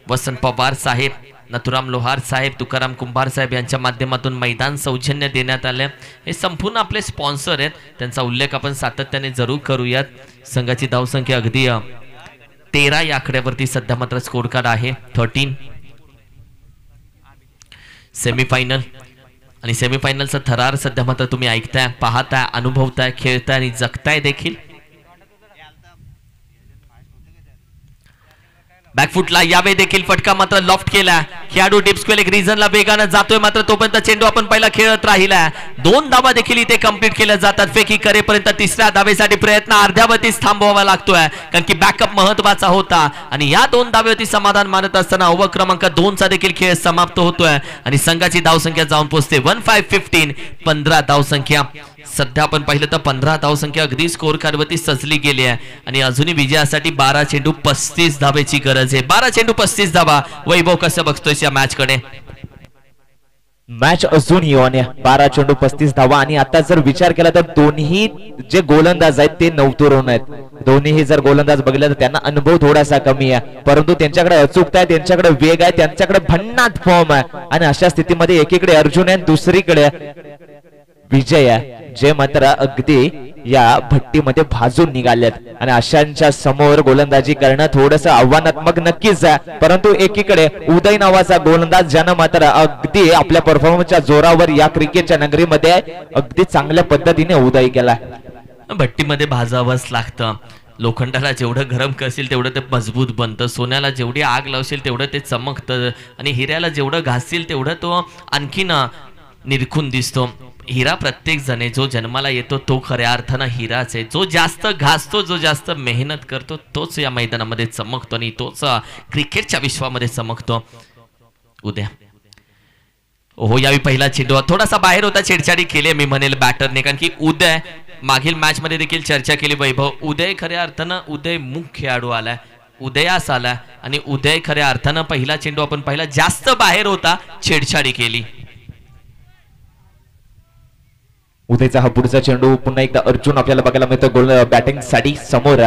वसंत पवार साहेब, नथुराम लोहार साहेब, तुकाराम कुंभार साहेब यांच्या माध्यमातून मैदान सौजन्य देण्यात आले. हे संपूर्ण आपले स्पॉन्सर आहेत, त्यांचा उल्लेख आपण सातत्याने जरूर करूयात. संघाची धावसंख्या अगदी 13 या आकड्यावरती सध्या मात्र स्कोर कार्ड आहे 13. सेमीफायनल आणि सेमीफायनलचा थरार सध्या मात्र तुम्ही ऐकताय, पाहताय, अनुभवताय, खेळताय आणि जगताय देखील. बॅकफुटला यावे देखील फटका मात्र लॉफ्ट केला. खेळाडू डिप्सक्वेल एक रिझनला वेगानं जातोय, मात्र तोपर्यंत चेंडू आपण पहिला खेळत राहिला. 2 धावा देखील इथे कंप्लीट केल्या जातात. फेकी करेपर्यंत 3ऱ्या धावेसाठी प्रयत्न अर्ध्यावरतीच थांबवावा लागतोय, कारण की बॅकअप महत्वाचा होता. आणि या 2 धावेवरती समाधान मानत असताना ओव्हर क्रमांक 2चा देखील खेळ समाप्त होतोय आणि संघाची धावसंख्या जाऊन पोहोचते 15-15. 15 धावसंख्या सध्या आपण पाहिलं तर 15 धावसंख्या अगदी स्कोर कार्डवरती सजली गेली आहे आणि अजूनही विजयासाठी 12 चेंडू 35 धावेची गरज आहे. 12 चेंडू 35 धावा. वैभव कसं बघतोय या मॅच कडे? मॅच अजून येऊन 12 चेंडू 35 धावा आणि आता जर विचार केला तर दोन्ही जे गोलंदाज आहेत ते नवतरुण आहेत. दोन्ही जर गोलंदाज बघितले तर त्यांना अनुभव थोडासा कमी आहे, परंतु त्यांच्याकडे अचूकता आहे, त्यांच्याकडे वेग आहे, त्यांच्याकडे भन्नाट फॉर्म आहे. आणि अशा स्थितीमध्ये एकीकडे अर्जुन आहे, दुसरीकडे विजय आहे, जे मात्र अगदी या भट्टीमध्ये भाजून निघालेत. आणि अशांच्या समोर गोलंदाजी करणं थोडंसं आव्हानात्मक नक्कीच आहे, परंतु एकीकडे उदय नावाचा गोलंदाज ज्यानं मात्र अगदी आपल्या परफॉर्मन्सच्या जोरावर या क्रिकेटच्या नगरीमध्ये अगदी चांगल्या पद्धतीने उदय केला. भट्टीमध्ये भाजावंच लागतं. लोखंडाला जेवढं गरम करशील तेवढं ते मजबूत बनतं, सोन्याला जेवढी आग लावशील तेवढं ते चमकतं आणि हिऱ्याला जेवढं घासशील तेवढं तो आणखीन निरखून दिसतो. हिरा प्रत्येक जण जो जन्माला येतो तो खऱ्या अर्थानं हिराच आहे. जो जास्त घासतो, जो जास्त मेहनत करतो तोच या मैदानामध्ये चमकतो आणि तोच क्रिकेटच्या विश्वामध्ये चमकतो. उद्या हो यावेळी पहिला चेंडू थोडासा बाहेर होता, छेडछाडी केली मी म्हणेल बॅटरने, कारण की उदय मागील मॅच मध्ये देखील चर्चा केली वैभव. उदय खऱ्या अर्थानं उदय मुख्य खेळाडू आलाय, उदयास आला आणि उदय खऱ्या अर्थानं पहिला चेंडू आपण पाहिला जास्त बाहेर होता, छेडछाडी केली. उद्याचा हा पुढचा चेंडू पुन्हा एकदा अर्जुन आपल्याला बघायला मिळतो बॅटिंग साठी समोर.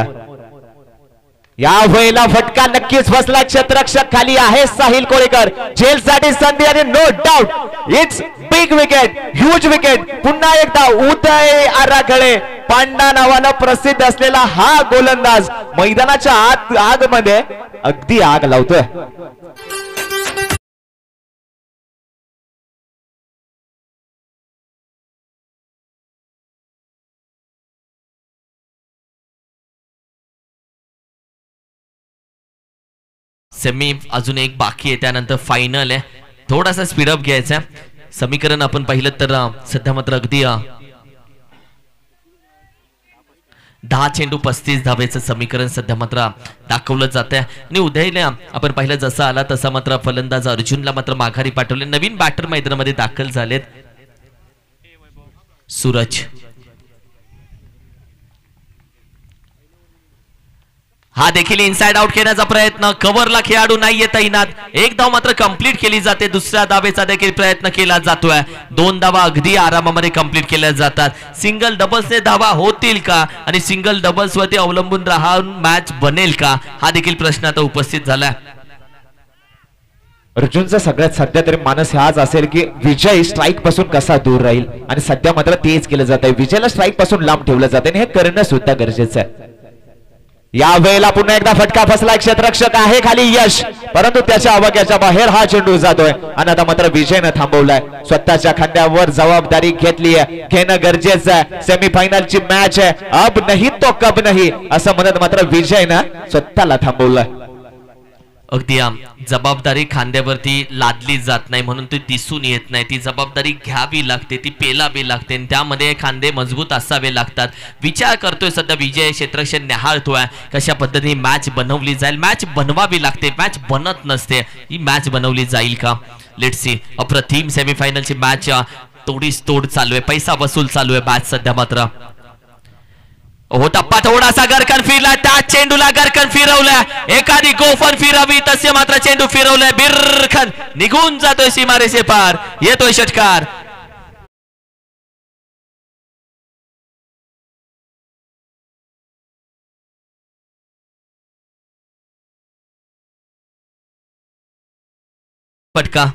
या वेळेला फटका नक्कीच बसला. क्षेत्ररक्षक खाली आहे साहिल कोळेकर. झेलसाठी संधी आणि no doubt it's big wicket, huge wicket. पुन्हा एकदा उदय आराखडे पांडा नावानं प्रसिद्ध असलेला हा गोलंदाज मैदानाच्या आग मध्ये अगदी आग लावतोय. सेमी अजून एक बाकी आहे, त्यानंतर फायनल आहे. थोडासा स्पीडअप घ्यायचा. समीकरण आपण पाहिलं तर सध्या मात्र अगदी 10 चेंडू 35 धावेचं समीकरण सध्या मात्र दाखवलं जात आहे. आणि उदयला आपण पाहिलं जसं आला तसा मात्र फलंदाज अर्जुनला मात्र माघारी पाठवले. नवीन बॅटर मैदानामध्ये दाखल झालेत सूरज. हा देखील इनसाइड आउट घेण्याचा प्रयत्न. कव्हरला खेळाडू नाही येता येणार. एक धाव मात्र कंप्लीट केली जाते. दुसऱ्या धावेचा देखील प्रयत्न केला जातोय. 2 धावा अगदी आरामामध्ये कंप्लीट केल्या जातात. सिंगल डबल्सने धावा होतील का आणि सिंगल डबल्स वरती अवलंबून राहून मॅच बनेल का, हा देखील प्रश्न आता उपस्थित झालाय. अर्जुनचा सगळ्यात सध्या तरी मानस हाच असेल की विजय स्ट्राईक पासून कसा दूर राहील आणि सध्या मात्र तेच केलं जात आहे. विजयला स्ट्राईक पासून लांब ठेवलं जात आणि हे करणं सुद्धा गरजेचं आहे. या वेळेला पुन्हा एकदा फटका फसला. क्षेत्ररक्षक आहे खाली यश, परंतु त्याच्या आवाक्याच्या बाहेर हा चेंडू जातोय आणि आता मात्र विजयनं थांबवलाय. स्वतःच्या खांद्यावर जबाबदारी घेतली आहे, घेणं गरजेचं आहे. सेमीफायनलची मॅच आहे, अब नाही तो कब नाही असं म्हणत मात्र विजयनं स्वतःला थांबवलाय. अगदी जबाबदारी खांद्यावरती लादली जात नाही म्हणून ती दिसून येत नाही. ती जबाबदारी घ्यावी लागते, ती पेलावी लागते, त्यामध्ये खांदे मजबूत असावे लागतात. विचार करतोय सध्या विजय. क्षेत्ररक्षक निहाळतोय कशा पद्धतीने मॅच बनवली जाईल. मॅच बनवावी लागते, मॅच बनत नसते. ही मॅच बनवली जाईल का? Let's see. अप्रतिम सेमीफायनलची मॅच तोडीस तोड चालू आहे, पैसा वसूल चालू आहे मॅच सध्या मात्र. हो टप्पा थोडासा गरकन फिरला, त्या चेंडूला गरकन फिरवल्या. एखादी गोफन फिरावी तसे मात्र चेंडू फिरवलाय. बिरखन निघून जातोय सीमारेषे पार. येतोय षटकार. फटका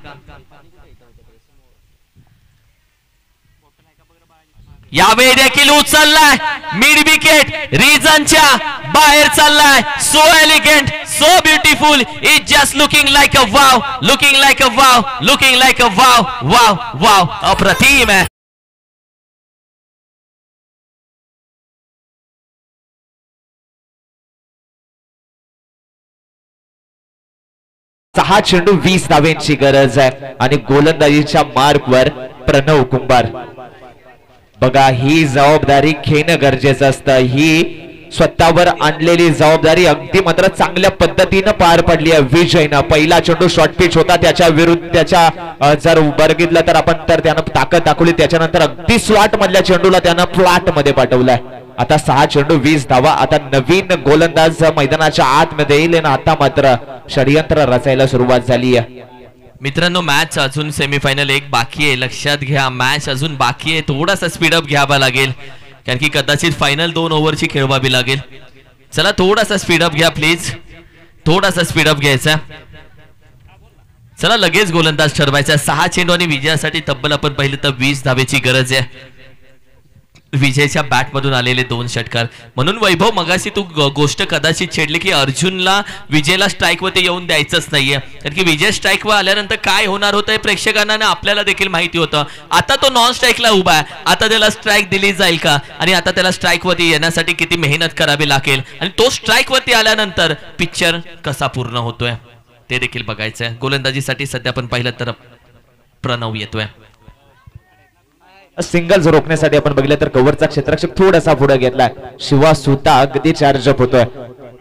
यावेळी देखील उचललाय. मिड विकेट रिजनच्या बाहेर चाललाय. So elegant, so beautiful. It just looking like a wow, looking like a wow, looking like a wow. Wow wow, अप्रतिम आहे. सहा चेंडू 20 धावेंची गरज आहे आणि गोलंदाजीच्या मार्कवर प्रणव कुंभार. बघा, ही जबाबदारी घेणं गरजेचं असतं. ही स्वतःवर आणलेली जबाबदारी अगदी मात्र चांगल्या पद्धतीनं पार पडली आहे विजयनं. पहिला चेंडू शॉर्ट पिच होता, त्याच्या विरुद्ध त्याच्या जर बघितलं तर आपण तर त्यानं ताकद दाखवली. त्याच्यानंतर अगदी स्लॉट मधल्या चेंडूला त्यानं फ्लॅट मध्ये पाठवलाय. आता 6 चेंडू 20 धावा. आता नवीन गोलंदाज मैदानाच्या आतमध्ये येईल आणि आता मात्र षडयंत्र रचायला सुरुवात झाली आहे. मित्रांनो, मॅच अजून सेमीफायनल एक बाकी आहे. लक्षात घ्या, मॅच अजून बाकी आहे. थोडासा स्पीडअप घ्यावा लागेल कारण की कदाचित फायनल 2 ओव्हरची खेळवावी लागेल. चला थोडासा स्पीडअप घ्या प्लीज, थोडासा स्पीडअप घ्यायचा. चला लगेच गोलंदाज ठरवायचा. 6 चेंडू आणि विजयासाठी तब्बल आपण पाहिलं तर 20 धावेची गरज आहे. विजयच्या बॅट मधून आलेले 2 षटकार. म्हणून वैभव, मगाशी तू गोष्ट कदाचित छेडली की अर्जुनला विजयला स्ट्राईक वरती येऊन द्यायचंच नाहीये. कारण की विजय स्ट्राईक वर आल्यानंतर काय होणार होतं हे प्रेक्षकांना आणि आपल्याला देखील माहिती होतं. आता तो नॉन स्ट्राईकला उभा आहे. आता त्याला स्ट्राईक दिली जाईल का आणि आता त्याला स्ट्राईक वरती येण्यासाठी किती मेहनत करावी लागेल आणि तो स्ट्राईक वरती आल्यानंतर पिक्चर कसा पूर्ण होतोय ते देखील बघायचंय. गोलंदाजीसाठी सध्या आपण पाहिलं तर प्रणव येतोय. सिंगल्स रोखण्यासाठी आपण बघितलं तर कव्हरचा क्षेत्ररक्षक थोडासा पुढे घेतलाय. शिवा सुद्धा अगदी चार्जअप होतोय.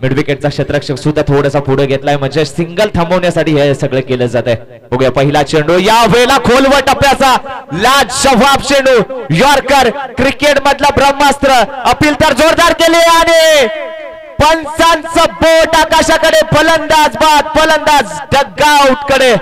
मिड विकेटचा क्षेत्ररक्षक सुद्धा थोडासा पुढे घेतलाय. म्हणजे सिंगल थांबवण्यासाठी हे सगळं केलं जात आहे. बघूया पहिला चेंडू. या वेळेला खोलवर टप्प्याचा लाजवाब चेंडू. यॉर्कर, क्रिकेट मधला ब्रह्मास्त्र. अपील तर जोरदार केले आणि पंचांचं बोट आकाशाकडे. फलंदाज बाद, फलंदाज डगआउट कडे.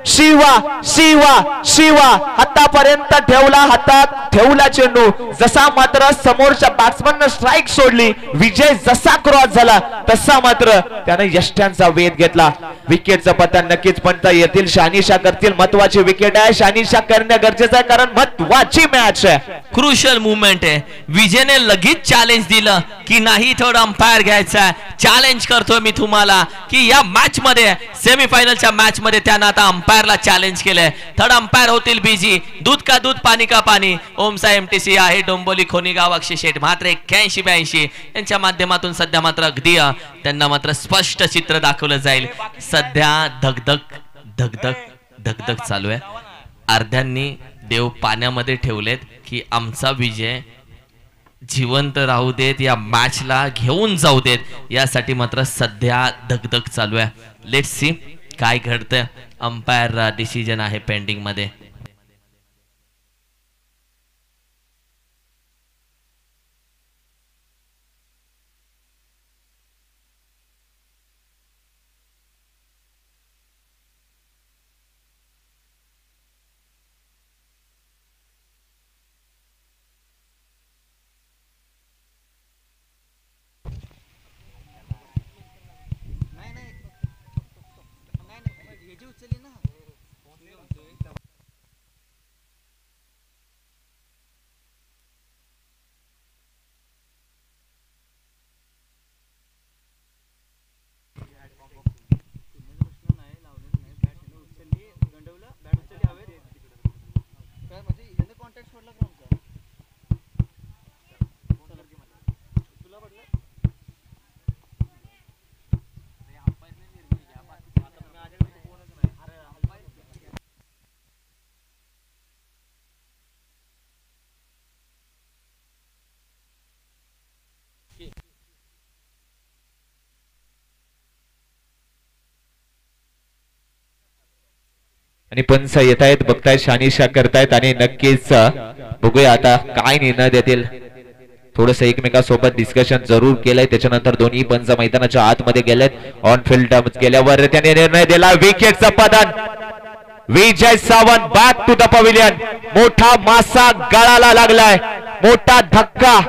शिवा शिवा शिवा. आतापर्यंत ठेवला, हातात ठेवला चेंडू, जसा मात्र समोरच्या बॅट्समनने स्ट्राईक सोडली, विजय जसा क्रॉस झाला तसा मात्र त्याने यष्ट्यांचा वेध घेतला. विकेटचं पतन नक्कीच म्हणता येतील, शहानिशा करतील. महत्वाची विकेट आहे, शहानिशा करणे गरजेचं आहे कारण महत्वाची मॅच आहे, क्रुशियल मुवमेंट आहे. विजयने लगेच चॅलेंज दिलं की नाही थोडं अंपायर घ्यायचा, चॅलेंज करतोय मी तुम्हाला की या मॅच मध्ये सेमीफायनलच्या मॅच मध्ये त्यानं आता अंपायरला चॅलेंज केलंय. थर्ड अंपायर होतील बिजी. दूध का दूध पाणी का पाणी. ओमसा एमटीसी आहे डोंबोली खोनीगाव अक्षय शेठ मात्र 81-82 यांच्या माध्यमातून सध्या मात्र अगदी त्यांना मात्र स्पष्ट चित्र दाखवलं जाईल. सध्या धगधग धगधग धगधग चालू आहे. अर्ध्यांनी देव पाण्यामध्ये ठेवलेत की आमचा विजय जिवंत राहू देत, या मॅचला घेऊन जाऊ देत, यासाठी मात्र सध्या धगधग चालू आहे. लेट्स सी काय घडतंय. अंपायर डिसिजन आहे पेंडिंग मध्ये. आणि पंच येत आहेत, बघतायत, शहानिशा करतायत आणि नक्कीच बघूया आता काय निर्णय देतील. थोडस एकमेकांसोबत डिस्कशन जरूर केलंय, त्याच्यानंतर दोन्ही पंच मैदानाच्या आतमध्ये गेलेत. ऑन फील्ड गेल्यावर त्याने निर्णय दिला विकेटचं पतन. Vijay Sawant back to the pavilion. मोठा मासा गळाला लागलाय, मोठा धक्का.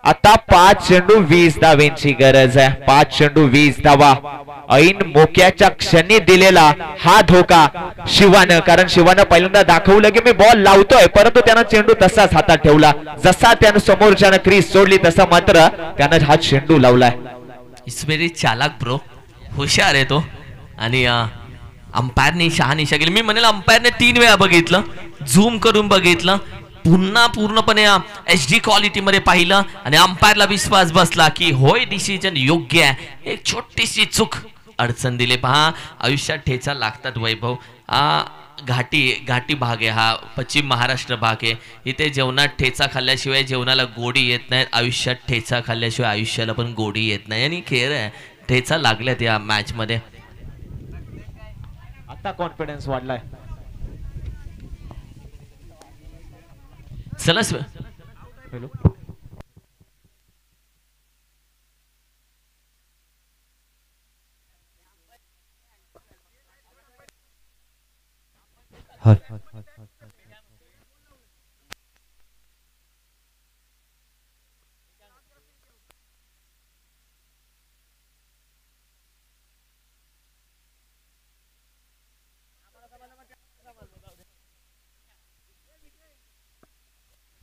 आता 5 चेंडू 20 धावांची गरज आहे. 5 चेंडू 20 धावा. ऐन मोक्याच्या क्षणी दिलेला हा धोका शिवानं, कारण शिवानं पहिल्यांदा दाखवलं की मी बॉल लावतोय, परंतु त्यानं चेंडू तसाच हातात ठेवला. जसा त्यानं समोरच्यानं क्रीज सोडली तसा मात्र त्यानं हा चेंडू लावलाय. इट्स व्हेरी चालाक ब्रो, हुशार आहे तो. आणि अंपायरने शहानिशा केली. मी म्हणेल अंपायरने 3 वेळा बघितलं, झूम करून बघितलं, पुन्हा पूर्णपणे HD क्वालिटी मध्ये पाहिलं आणि अंपायरला विश्वास बसला की होय डिसिजन योग्य आहे. एक छोटीशी चूक अडचण दिले. पहा आयुष्यात ठेचा लागतात वैभव. घाटी भाग आहे हा, पश्चिम महाराष्ट्र भाग आहे. इथे जेवणात ठेचा खाल्ल्याशिवाय जेवणाला गोडी येत नाही, आयुष्यात ठेचा खाल्ल्याशिवाय आयुष्याला पण गोडी येत नाही. आणि खेळ आहे, ठेचा लागल्यात या मॅच मध्ये. आता कॉन्फिडन्स वाढलाय. चला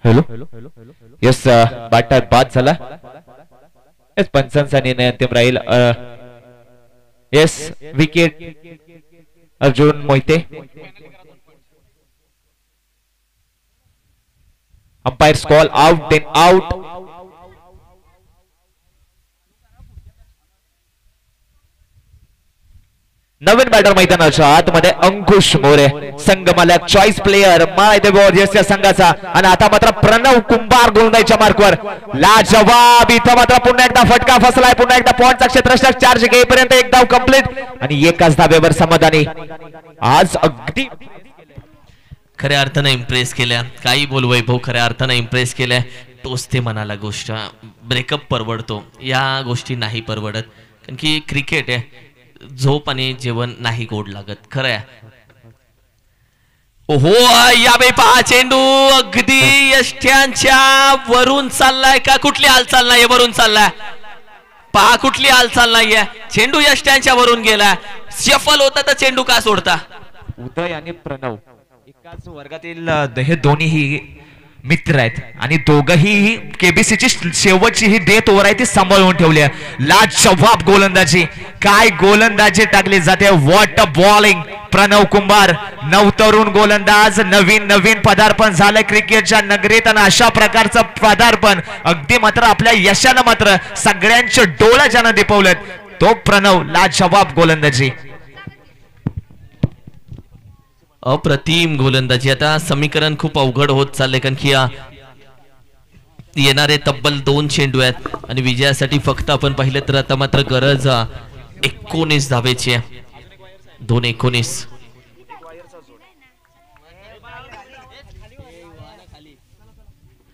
हॅलो हॅलो यस बॅटर बाद झाला. यस पंचांचा निर्णय अंतिम राहील. Yes wicket Arjun Mohite. Umpire's call out then out. नवीन बॅटर मैदानाच्या आतमध्ये अंकुश मोरे, संघ मालक चॉईस प्लेयर मायदेव वॉरियर्स या संघाचा. आणि आता मात्र प्रणव कुंभार गोलंदाजीच्या मार्कवर. लाजवाब. इथं मात्र पुन्हा एकदा फटका फसलाय, पुन्हा एकदा पॉइंटचा क्षेत्ररक्षक चार्ज घेईपर्यंत एक धाव कंप्लीट आणि एकाच धाब्यावर समाधानी. आज अगदी खऱ्या अर्थानं इम्प्रेस केल्या. काही बोल वैभव, खऱ्या अर्थानं इम्प्रेस केल्या. टोचते मनाला गोष्ट. ब्रेकअप परवडतो, या गोष्टी नाही परवडत, कारण की क्रिकेट आहे. झोप आणि जेवण नाही गोड लागत. खरं आहे. हो यावेळी पहा चेंडू अगदी यष्ट्यांच्या वरून चाललाय का कुठली हालचाल नाहीये वरून चाललाय पहा कुठली हालचाल नाहीये चेंडू यष्ट्यांच्या वरून गेला सफल होता तर चेंडू का सोडता उदय आणि प्रणव एकाच वर्गातील हे दोन्ही मित्र आहेत आणि दोघही केबीसीची शेवटची ही डेथ ओव्हर आहे ती सांभाळून ठेवली आहे लाजवाब गोलंदाजी काय गोलंदाजी टाकली जाते व्हॉट अ बॉलिंग प्रणव कुंभार नवतरुण गोलंदाज नवीन पदार्पण झालं क्रिकेटच्या नगरीत आणि अशा प्रकारचं पदार्पण अगदी मात्र आपल्या यशानं मात्र सगळ्यांचे डोळे ज्यानं दिपवलेत तो प्रणव लाजवाब गोलंदाजी अप्रतिम गोलंदाजी आता समीकरण खूप अवघड होत चालले कारण की येणारे तब्बल 2 चेंडू आहेत आणि विजयासाठी फक्त आपण पाहिलं तर आता मात्र गरज 19 धावेची आहे 2-19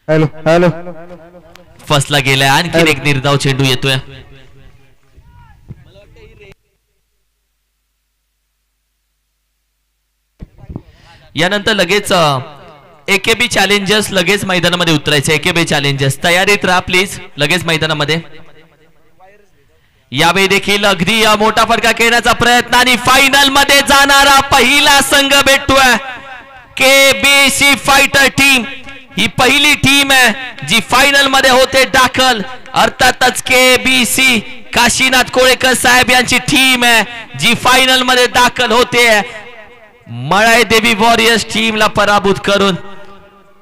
हॅलो फसला गेलाय आणखीन एक निर्धाव चेंडू येतोय यानंतर लगेच एकेबी चॅलेंजर्स लगेच मैदानामध्ये उतरायचे एकेबी चॅलेंजर्स तयारीत राहा प्लीज लगेच मैदानामध्ये यावेळी देखील अगदी मोठा फटका खेळण्याचा प्रयत्न आणि फायनल मध्ये जाणारा पहिला संघ भेटतोय केबीसी फायटर टीम ही पहिली टीम आहे जी फायनल मध्ये होते दाखल अर्थातच केबीसी काशीनाथ कोळेकर साहेब यांची टीम आहे जी फायनल मध्ये दाखल होते मळाई देवी वॉरियर्स टीमला पराभूत करून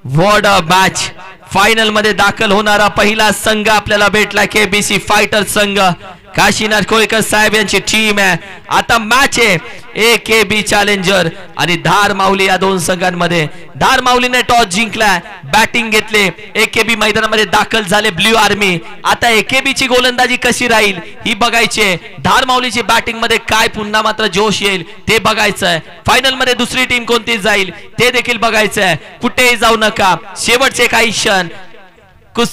वॉर्ड मॅच फायनल मध्ये दाखल होणारा पहिला संघ आपल्याला भेटला केबीसी फायटर संघ काशीनाथ कोळेकर साहेब यांची टीम आहे आता मॅच आहे एकेबी चॅलेंजर आणि धार माऊली या दोन संघांमध्ये धार माऊलीने टॉस जिंकलाय बॅटिंग घेतले एकेबी मैदानामध्ये दाखल झाले ब्ल्यू आर्मी आता एकेबीची गोलंदाजी कशी राहील ही बघायची धार माऊलीची बॅटिंग मध्ये काय पुन्हा मात्र जोश येईल ते बघायचंय फायनल मध्ये दुसरी टीम कोणती जाईल ते देखील बघायचंय कुठेही जाऊ नका शेवटचे काही क्षण